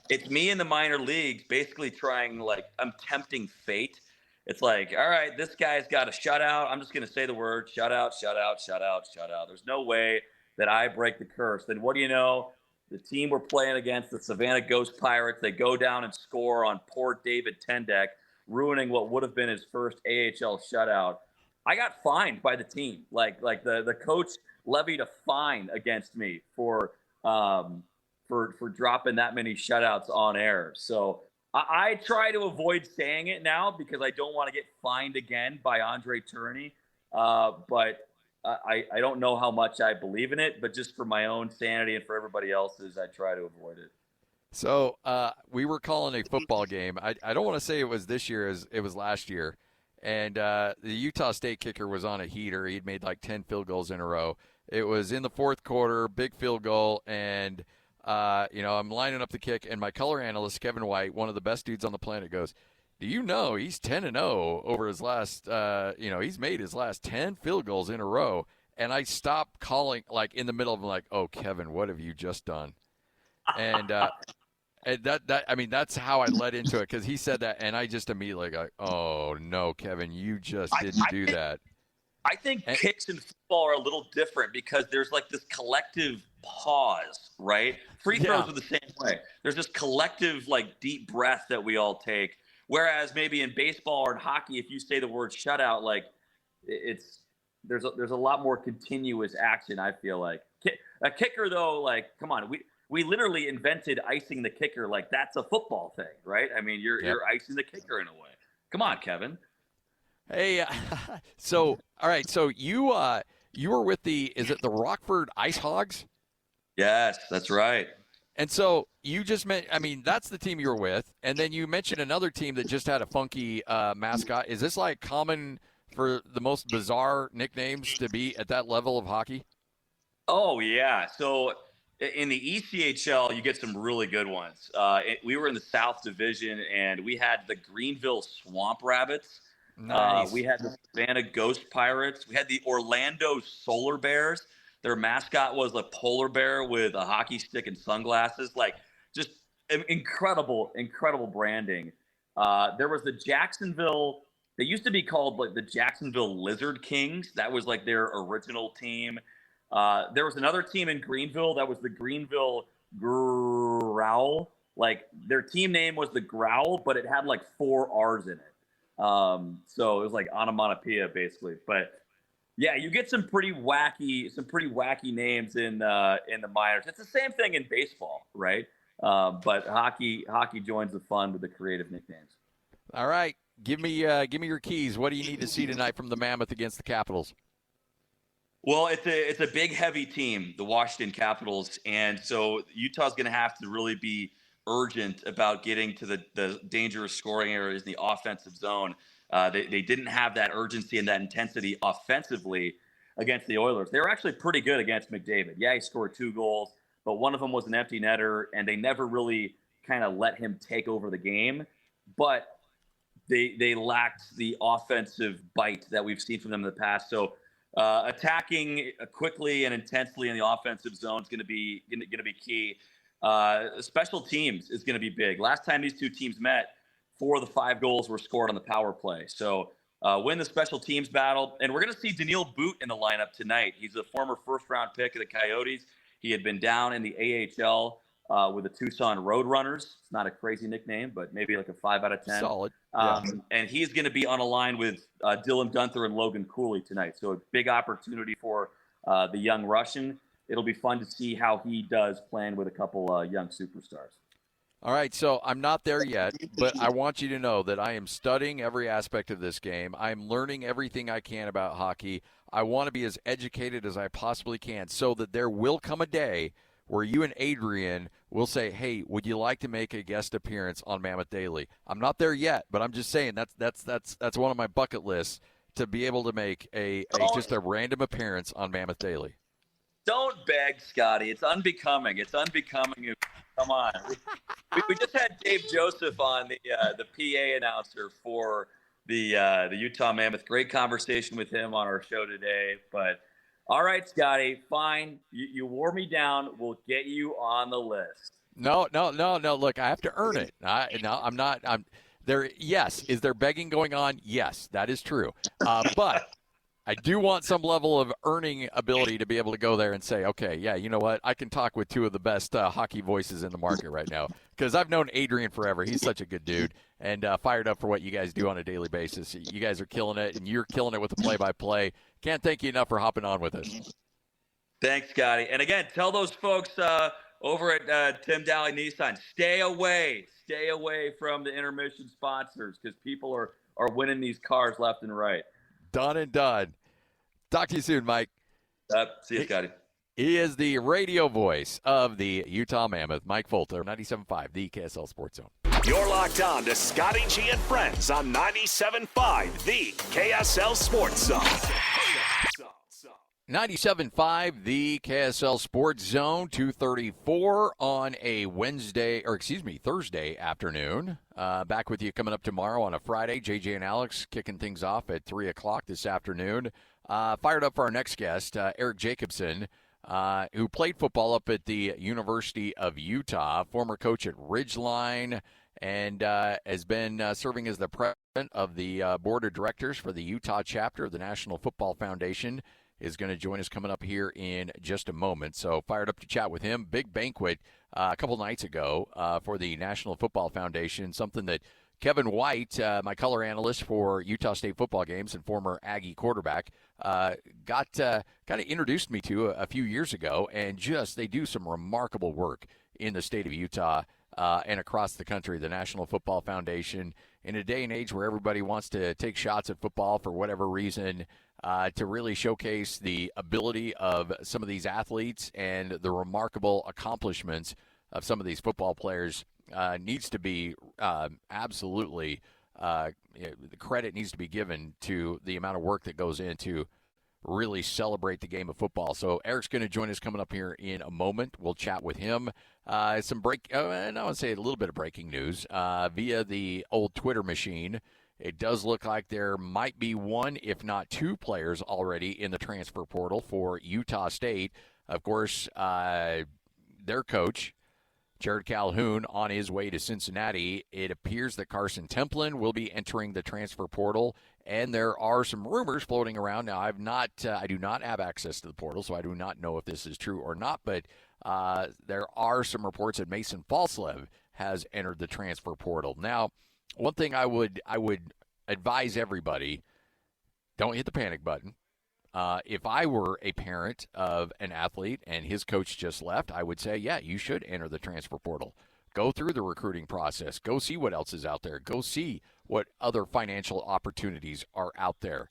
it's me in the minor leagues basically trying, like, I'm tempting fate. It's like, all right, this guy's got a shutout. I'm just going to say the word shutout, shutout, shutout, shutout. There's no way that I break the curse. Then what do you know? The team we're playing against, the Savannah Ghost Pirates, they go down and score on poor David Tendek, ruining what would have been his first AHL shutout. I got fined by the team. Like the coach levied a fine against me for dropping that many shutouts on air. So I try to avoid saying it now because I don't want to get fined again by Andre Tourney. But I don't know how much I believe in it, but just for my own sanity and for everybody else's, I try to avoid it. So we were calling a football game. I don't want to say it was this year as it was last year. And the Utah State kicker was on a heater. He'd made like 10 field goals in a row. It was in the fourth quarter, big field goal, and I'm lining up the kick, and my color analyst, Kevin White, one of the best dudes on the planet, goes, do you know he's 10-0 over his last, he's made his last 10 field goals in a row. And I stopped calling, like, in the middle of them, like, oh, Kevin, what have you just done? And that's how I led into it, because he said that, and I just immediately go, oh, no, Kevin, you just didn't do that. I think kicks in football are a little different because there's like this collective pause, right? Free throws are the same way. There's this collective, like, deep breath that we all take. Whereas maybe in baseball or in hockey, if you say the word shutout, like, there's a lot more continuous action, I feel like. A kicker, though, like, come on, we literally invented icing the kicker. Like, that's a football thing, right? I mean, you're icing the kicker in a way. Come on, Kevin. Hey, so all right, so you were with is it the Rockford Ice Hogs? Yes, that's right. And so you just that's the team you were with, and then you mentioned another team that just had a funky mascot. Is this like common for the most bizarre nicknames to be at that level of hockey? Oh yeah, so in the ECHL, you get some really good ones. We were in the South Division, and we had the Greenville Swamp Rabbits. Nice. We had the Savannah Ghost Pirates. We had the Orlando Solar Bears. Their mascot was a polar bear with a hockey stick and sunglasses. Like, just incredible, incredible branding. There was the Jacksonville. They used to be called like the Jacksonville Lizard Kings. That was like their original team. There was another team in Greenville that was the Greenville Growl. Like, their team name was the Growl, but it had like 4 R's in it. So it was like onomatopoeia basically. But yeah, you get some pretty wacky names in the minors. It's the same thing in baseball, right? But hockey joins the fun with the creative nicknames. All right, give me your keys. What do you need to see tonight from the Mammoth against the Capitals? Well, it's a big, heavy team, the Washington Capitals, and so Utah's going to have to really be urgent about getting to the dangerous scoring areas in the offensive zone. They didn't have that urgency and that intensity offensively against the Oilers. They were actually pretty good against McDavid. Yeah, he scored 2 goals, but one of them was an empty netter, and they never really kind of let him take over the game, but they lacked the offensive bite that we've seen from them in the past. So attacking quickly and intensely in the offensive zone is going to be key. Special teams is going to be big. Last time these two teams met, 4 of the 5 goals were scored on the power play. So win the special teams battle. And we're going to see Daniil Boot in the lineup tonight. He's a former first-round pick of the Coyotes. He had been down in the AHL with the Tucson Roadrunners. It's not a crazy nickname, but maybe like a 5 out of 10. Solid. And he's going to be on a line with Dylan Gunther and Logan Cooley tonight. So a big opportunity for the young Russian. It'll be fun to see how he does playing with a couple young superstars. All right, so I'm not there yet, but I want you to know that I am studying every aspect of this game. I'm learning everything I can about hockey. I want to be as educated as I possibly can so that there will come a day where you and Adrian will say, hey, would you like to make a guest appearance on Mammoth Daily? I'm not there yet, but I'm just saying that's one of my bucket lists, to be able to make just a random appearance on Mammoth Daily. Don't beg, Scotty. It's unbecoming. Come on. We just had Dave Joseph on, the PA announcer for the Utah Mammoth. Great conversation with him on our show today. But all right, Scotty, fine. You wore me down. We'll get you on the list. No. Look, I have to earn it. I'm not. I'm there. Yes. Is there begging going on? Yes, that is true. But I do want some level of earning ability to be able to go there and say, okay, yeah, you know what? I can talk with 2 of the best hockey voices in the market right now, because I've known Adrian forever. He's such a good dude, and fired up for what you guys do on a daily basis. You guys are killing it, and you're killing it with the play-by-play. Can't thank you enough for hopping on with us. Thanks, Scotty. And again, tell those folks over at Tim Daly Nissan, stay away from the intermission sponsors, because people are winning these cars left and right. Done and done. Talk to you soon, Mike. See you, Scotty. He is the radio voice of the Utah Mammoth, Mike Folta, 97.5, the KSL Sports Zone. You're locked on to Scotty G and Friends on 97.5, the KSL Sports Zone. 97.5, the KSL Sports Zone, 2:34 on a Thursday afternoon. Back with you coming up tomorrow on a Friday. JJ and Alex kicking things off at 3 o'clock this afternoon. Fired up for our next guest, Eric Jacobsen, who played football up at the University of Utah, former coach at Ridgeline, and has been serving as the president of the board of directors for the Utah chapter of the National Football Foundation. Is going to join us coming up here in just a moment. So fired up to chat with him. Big banquet a couple nights ago for the National Football Foundation, something that Kevin White, my color analyst for Utah State football games and former Aggie quarterback, got kind of introduced me to a few years ago. And they do some remarkable work in the state of Utah and across the country. The National Football Foundation, in a day and age where everybody wants to take shots at football for whatever reason, to really showcase the ability of some of these athletes and the remarkable accomplishments of some of these football players, needs to be absolutely the credit needs to be given to the amount of work that goes into really celebrate the game of football. So Eric's going to join us coming up here in a moment. We'll chat with him. Some and I would say a little bit of breaking news via the old Twitter machine. It does look like there might be 1, if not 2 players already in the transfer portal for Utah State. Of course, their coach, Jared Calhoun, on his way to Cincinnati. It appears that Carson Templin will be entering the transfer portal, and there are some rumors floating around. Now, I do not have access to the portal, so I do not know if this is true or not, but there are some reports that Mason Falslev has entered the transfer portal. Now, one thing I would advise everybody, don't hit the panic button. If I were a parent of an athlete and his coach just left, I would say, yeah, you should enter the transfer portal. Go through the recruiting process. Go see what else is out there. Go see what other financial opportunities are out there.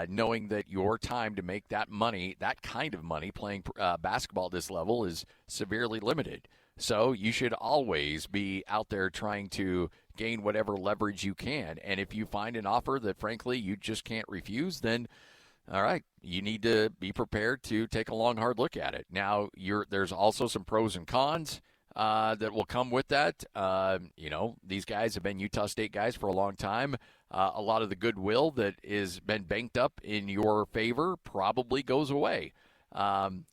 Knowing that your time to make that money, that kind of money, playing basketball at this level is severely limited. So you should always be out there trying to gain whatever leverage you can. And if you find an offer that, frankly, you just can't refuse, then, all right, you need to be prepared to take a long, hard look at it. Now, there's also some pros and cons. that will come with that. These guys have been Utah State guys for a long time. A lot of the goodwill that has been banked up in your favor probably goes away,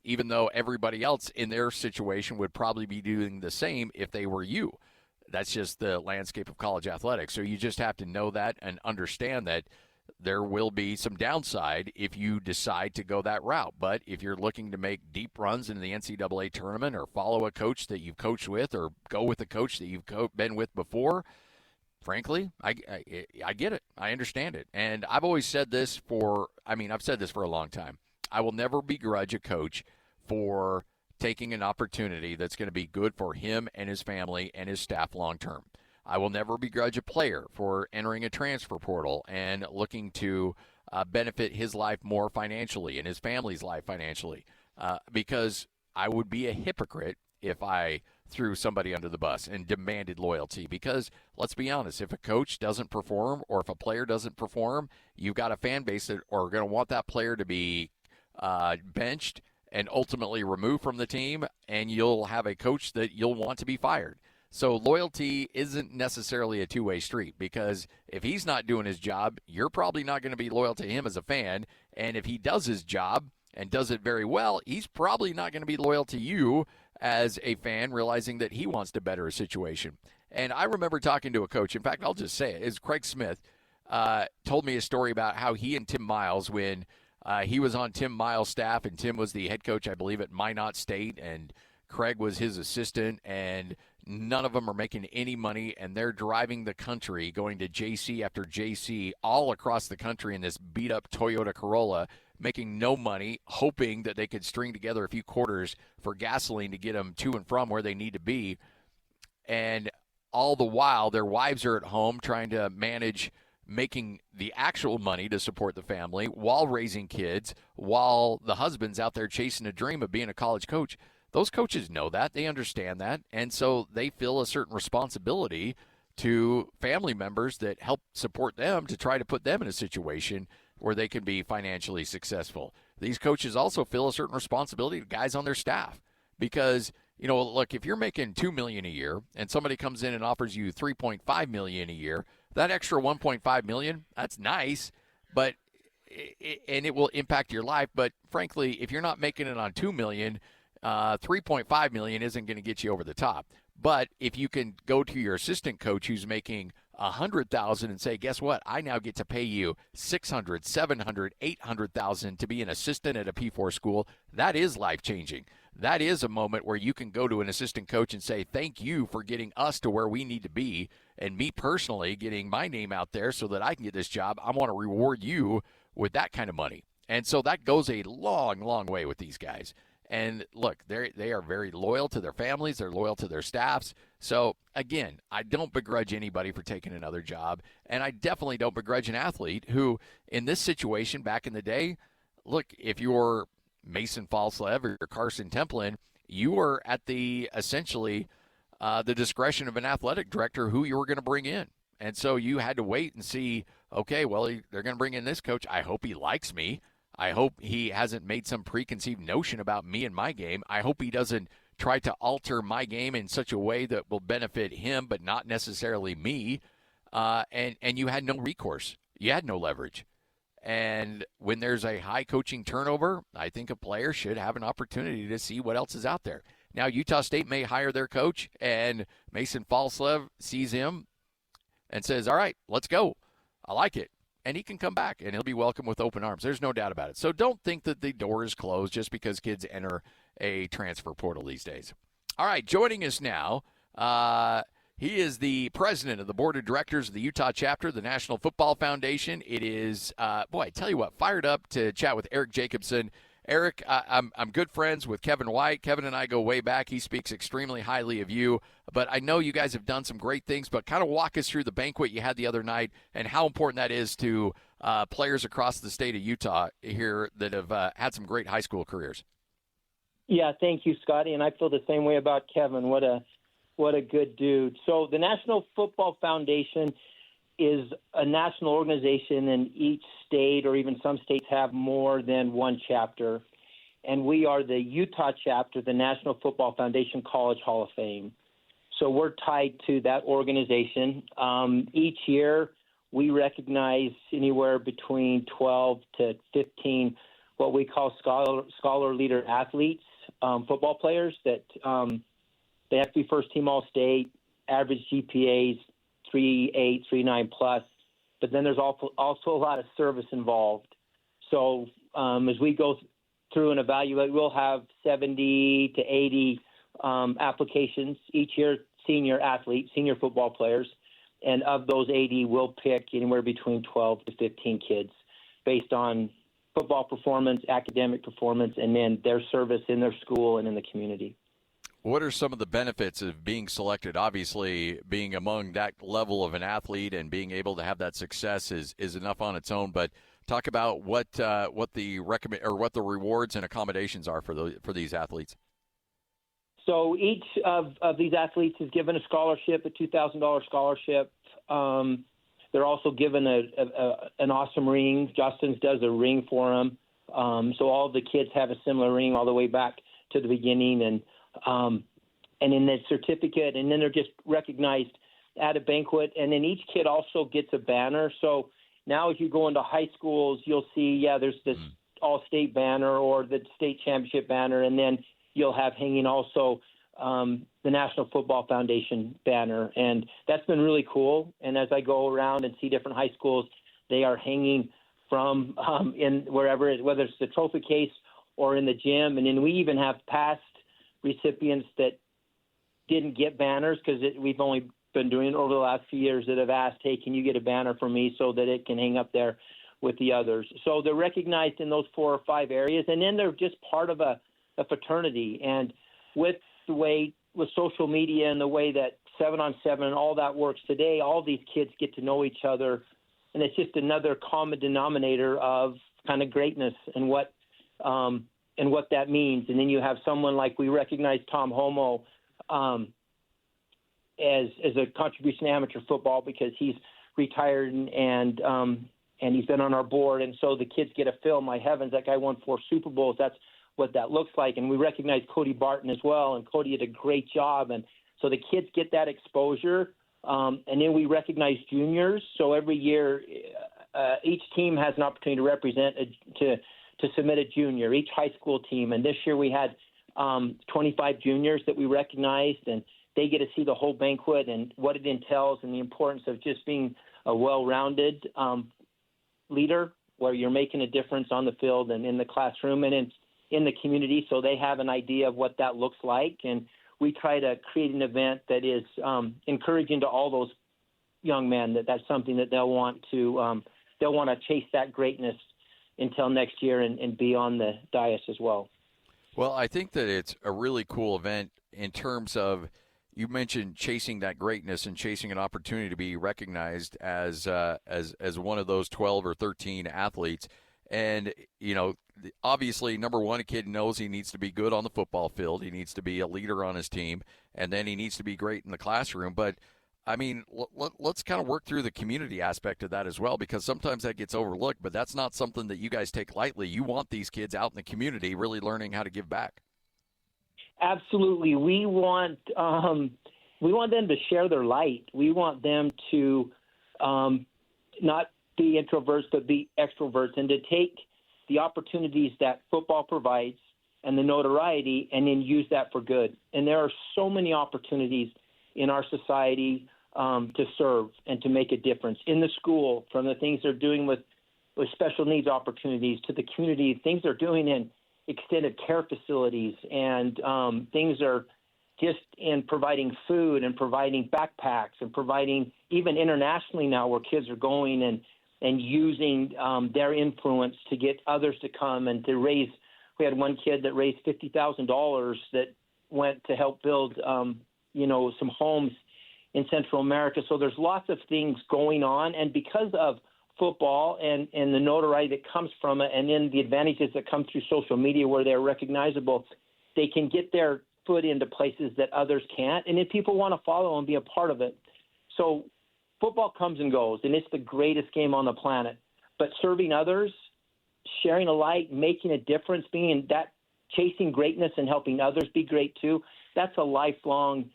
even though everybody else in their situation would probably be doing the same if they were you. That's just the landscape of college athletics. So you just have to know that and understand that there will be some downside if you decide to go that route. But if you're looking to make deep runs into the NCAA tournament or follow a coach that you've coached with or go with a coach that you've been with before, frankly, I get it. I understand it. And I've always said this I've said this for a long time. I will never begrudge a coach for taking an opportunity that's going to be good for him and his family and his staff long term. I will never begrudge a player for entering a transfer portal and looking to benefit his life more financially and his family's life financially, because I would be a hypocrite if I threw somebody under the bus and demanded loyalty. Because let's be honest, if a coach doesn't perform or if a player doesn't perform, you've got a fan base that are going to want that player to be benched and ultimately removed from the team, and you'll have a coach that you'll want to be fired. So loyalty isn't necessarily a two-way street, because if he's not doing his job, you're probably not going to be loyal to him as a fan. And if he does his job and does it very well, he's probably not going to be loyal to you as a fan, realizing that he wants to better a situation. And I remember talking to a coach. In fact, I'll just say it. It's Craig Smith told me a story about how he and Tim Miles, when he was on Tim Miles' staff, and Tim was the head coach, I believe, at Minot State, and Craig was his assistant, and none of them are making any money, and they're driving the country, going to JC after JC all across the country in this beat-up Toyota Corolla, making no money, hoping that they could string together a few quarters for gasoline to get them to and from where they need to be. And all the while, their wives are at home trying to manage making the actual money to support the family while raising kids, while the husband's out there chasing a dream of being a college coach. Those coaches know that. They understand that. And so they feel a certain responsibility to family members that help support them to try to put them in a situation where they can be financially successful. These coaches also feel a certain responsibility to guys on their staff, because, look, if you're making $2 million a year and somebody comes in and offers you $3.5 million a year, that extra $1.5 million, that's nice, but it will impact your life. But frankly, if you're not making it on $2 million, $3.5 million isn't going to get you over the top. But if you can go to your assistant coach who's making $100,000 and say, guess what? I now get to pay you $600,000, $700,000, $800,000 to be an assistant at a P4 school. That is life-changing. That is a moment where you can go to an assistant coach and say, thank you for getting us to where we need to be, and me personally getting my name out there so that I can get this job. I want to reward you with that kind of money. And so that goes a long, long way with these guys. And look, they are very loyal to their families. They're loyal to their staffs. So, again, I don't begrudge anybody for taking another job. And I definitely don't begrudge an athlete who, in this situation back in the day, look, if you're Mason Falslev or you're Carson Templin, you were at the discretion of an athletic director who you were going to bring in. And so you had to wait and see, okay, well, they're going to bring in this coach. I hope he likes me. I hope he hasn't made some preconceived notion about me and my game. I hope he doesn't try to alter my game in such a way that will benefit him but not necessarily me. And you had no recourse. You had no leverage. And when there's a high coaching turnover, I think a player should have an opportunity to see what else is out there. Now, Utah State may hire their coach, and Mason Falslev sees him and says, all right, let's go. I like it. And he can come back, and he'll be welcome with open arms. There's no doubt about it. So don't think that the door is closed just because kids enter a transfer portal these days. All right, joining us now, he is the president of the board of directors of the Utah chapter of the National Football Foundation. It is, I tell you what, fired up to chat with Eric Jacobsen. Eric, I'm good friends with Kevin White. Kevin and I go way back. He speaks extremely highly of you. But I know you guys have done some great things. But kind of walk us through the banquet you had the other night and how important that is to players across the state of Utah here that have had some great high school careers. Yeah, thank you, Scotty. And I feel the same way about Kevin. What a good dude. So the National Football Foundation is a national organization, and each state or even some states have more than one chapter. and we are the Utah chapter of the National Football Foundation College Hall of Fame. So we're tied to that organization. Each year, we recognize anywhere between 12 to 15 what we call scholar leader athletes, football players that they have to be first team All-State, average GPAs 3.8, 3.9 plus. But then there's also a lot of service involved. So as we go through and evaluate, we'll have 70 to 80 applications each year, senior athletes, senior football players. And of those 80, we'll pick anywhere between 12 to 15 kids based on football performance, academic performance, and then their service in their school and in the community. What are some of the benefits of being selected? Obviously, being among that level of an athlete and being able to have that success is enough on its own. But talk about what the rewards and accommodations are for these athletes. So each of these athletes is given a scholarship, a $2,000 scholarship. They're also given an awesome ring. Justin's does a ring for them. So all of the kids have a similar ring all the way back to the beginning, and in that certificate, and then they're just recognized at a banquet. And then each kid also gets a banner. So now as you go into high schools, you'll see, there's this all-state banner or the state championship banner, and then you'll have hanging also the National Football Foundation banner. And that's been really cool. And as I go around and see different high schools, they are hanging from in wherever, whether it's the trophy case or in the gym. And then we even have past recipients that didn't get banners because we've only been doing it over the last few years that have asked, hey, can you get a banner for me so that it can hang up there with the others? So they're recognized in those 4 or 5 areas, and then they're just part of a fraternity. And with the way with social media and the way that 7-on-7 and all that works today, all these kids get to know each other, and it's just another common denominator of kind of greatness and what that means. And then you have someone like we recognize Tom Homo as a contribution to amateur football because he's retired and he's been on our board. And so the kids get a feel, my heavens, that guy won 4 Super Bowls. That's what that looks like. And we recognize Cody Barton as well, and Cody did a great job. And so the kids get that exposure. And then we recognize juniors. So every year, each team has an opportunity to represent to submit a junior, each high school team. And this year we had 25 juniors that we recognized, and they get to see the whole banquet and what it entails and the importance of just being a well-rounded leader where you're making a difference on the field and in the classroom and in the community, so they have an idea of what that looks like. And we try to create an event that is encouraging to all those young men that's something that they'll want to chase that greatness until next year and be on the dais as well. Well, I think that it's a really cool event in terms of, you mentioned chasing that greatness and chasing an opportunity to be recognized as one of those 12 or 13 athletes. And, obviously, number one, a kid knows he needs to be good on the football field. He needs to be a leader on his team, and then he needs to be great in the classroom. But, I mean, let's kind of work through the community aspect of that as well, because sometimes that gets overlooked, but that's not something that you guys take lightly. You want these kids out in the community really learning how to give back. Absolutely. We want them to share their light. We want them to not be introverts, but be extroverts, and to take the opportunities that football provides and the notoriety and then use that for good. And there are so many opportunities in our society to serve and to make a difference in the school, from the things they're doing with special needs opportunities to the community, things they're doing in extended care facilities, and things are just in providing food and providing backpacks and providing even internationally now where kids are going and using their influence to get others to come and to raise. We had one kid that raised $50,000 that went to help build, some homes in Central America. So there's lots of things going on. And because of football and the notoriety that comes from it, and then the advantages that come through social media where they're recognizable, they can get their foot into places that others can't. And then people want to follow and be a part of it. So football comes and goes, and it's the greatest game on the planet. But serving others, sharing a light, making a difference, being that chasing greatness and helping others be great too, that's a lifelong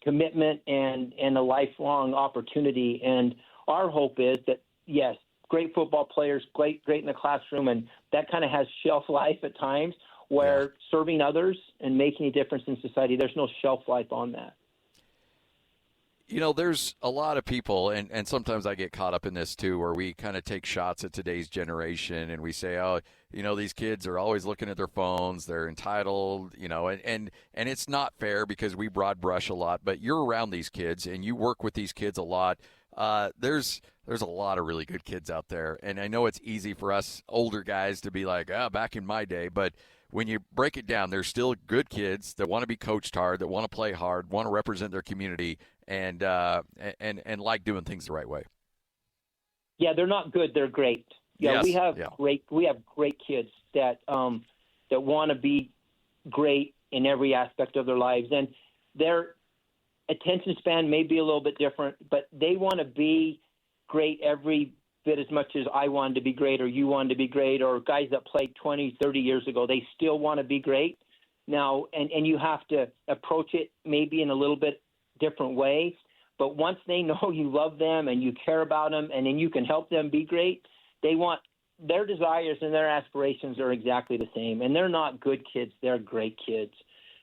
commitment and a lifelong opportunity. And our hope is that, yes, great football players, great in the classroom, and that kind of has shelf life at times, where serving others and making a difference in society, there's no shelf life on that. You know, there's a lot of people, and sometimes I get caught up in this too, where we kind of take shots at today's generation and we say, oh, you know, these kids are always looking at their phones, they're entitled, you know, and it's not fair because we broad brush a lot, but you're around these kids and you work with these kids a lot. There's a lot of really good kids out there, and I know it's easy for us older guys to be like, back in my day, but when you break it down, there's still good kids that want to be coached hard, that want to play hard, want to represent their community, and like doing things the right way. Yeah, they're not good; they're great. Yeah, yes. We have great kids that want to be great in every aspect of their lives, and their attention span may be a little bit different, but they want to be great every bit as much as I wanted to be great, or you wanted to be great, or guys that played 20, 30 years ago. They still want to be great now, and you have to approach it maybe in a little bit different way. But once they know you love them and you care about them, and then you can help them be great, they want their desires and their aspirations are exactly the same. And they're not good kids; they're great kids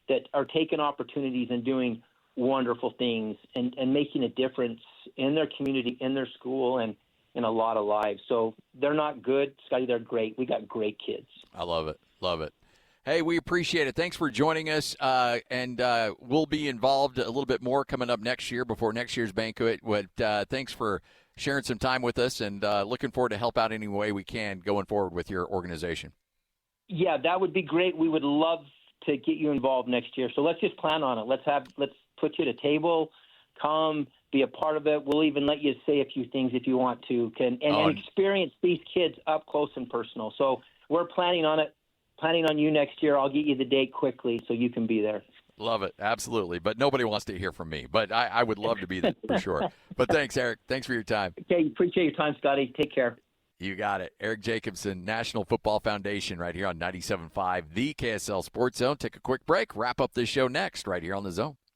that are taking opportunities and doing wonderful things and making a difference in their community, in their school, and in a lot of lives. So they're not good, Scotty, they're great. We got great kids. I love it. Love it. Hey, we appreciate it. Thanks for joining us. And we'll be involved a little bit more coming up next year before next year's banquet. But thanks for sharing some time with us, and looking forward to help out any way we can going forward with your organization. Yeah, that would be great. We would love to get you involved next year. So let's just plan on it. Let's put you at a table, come, be a part of it. We'll even let you say a few things if you want to, and experience these kids up close and personal. So we're planning on it, planning on you next year. I'll get you the date quickly so you can be there. Love it. Absolutely. But nobody wants to hear from me. But I would love to be there for sure. But thanks, Eric. Thanks for your time. Okay. Appreciate your time, Scotty. Take care. You got it. Eric Jacobsen, National Football Foundation, right here on 97.5, the KSL Sports Zone. Take a quick break. Wrap up this show next, right here on The Zone.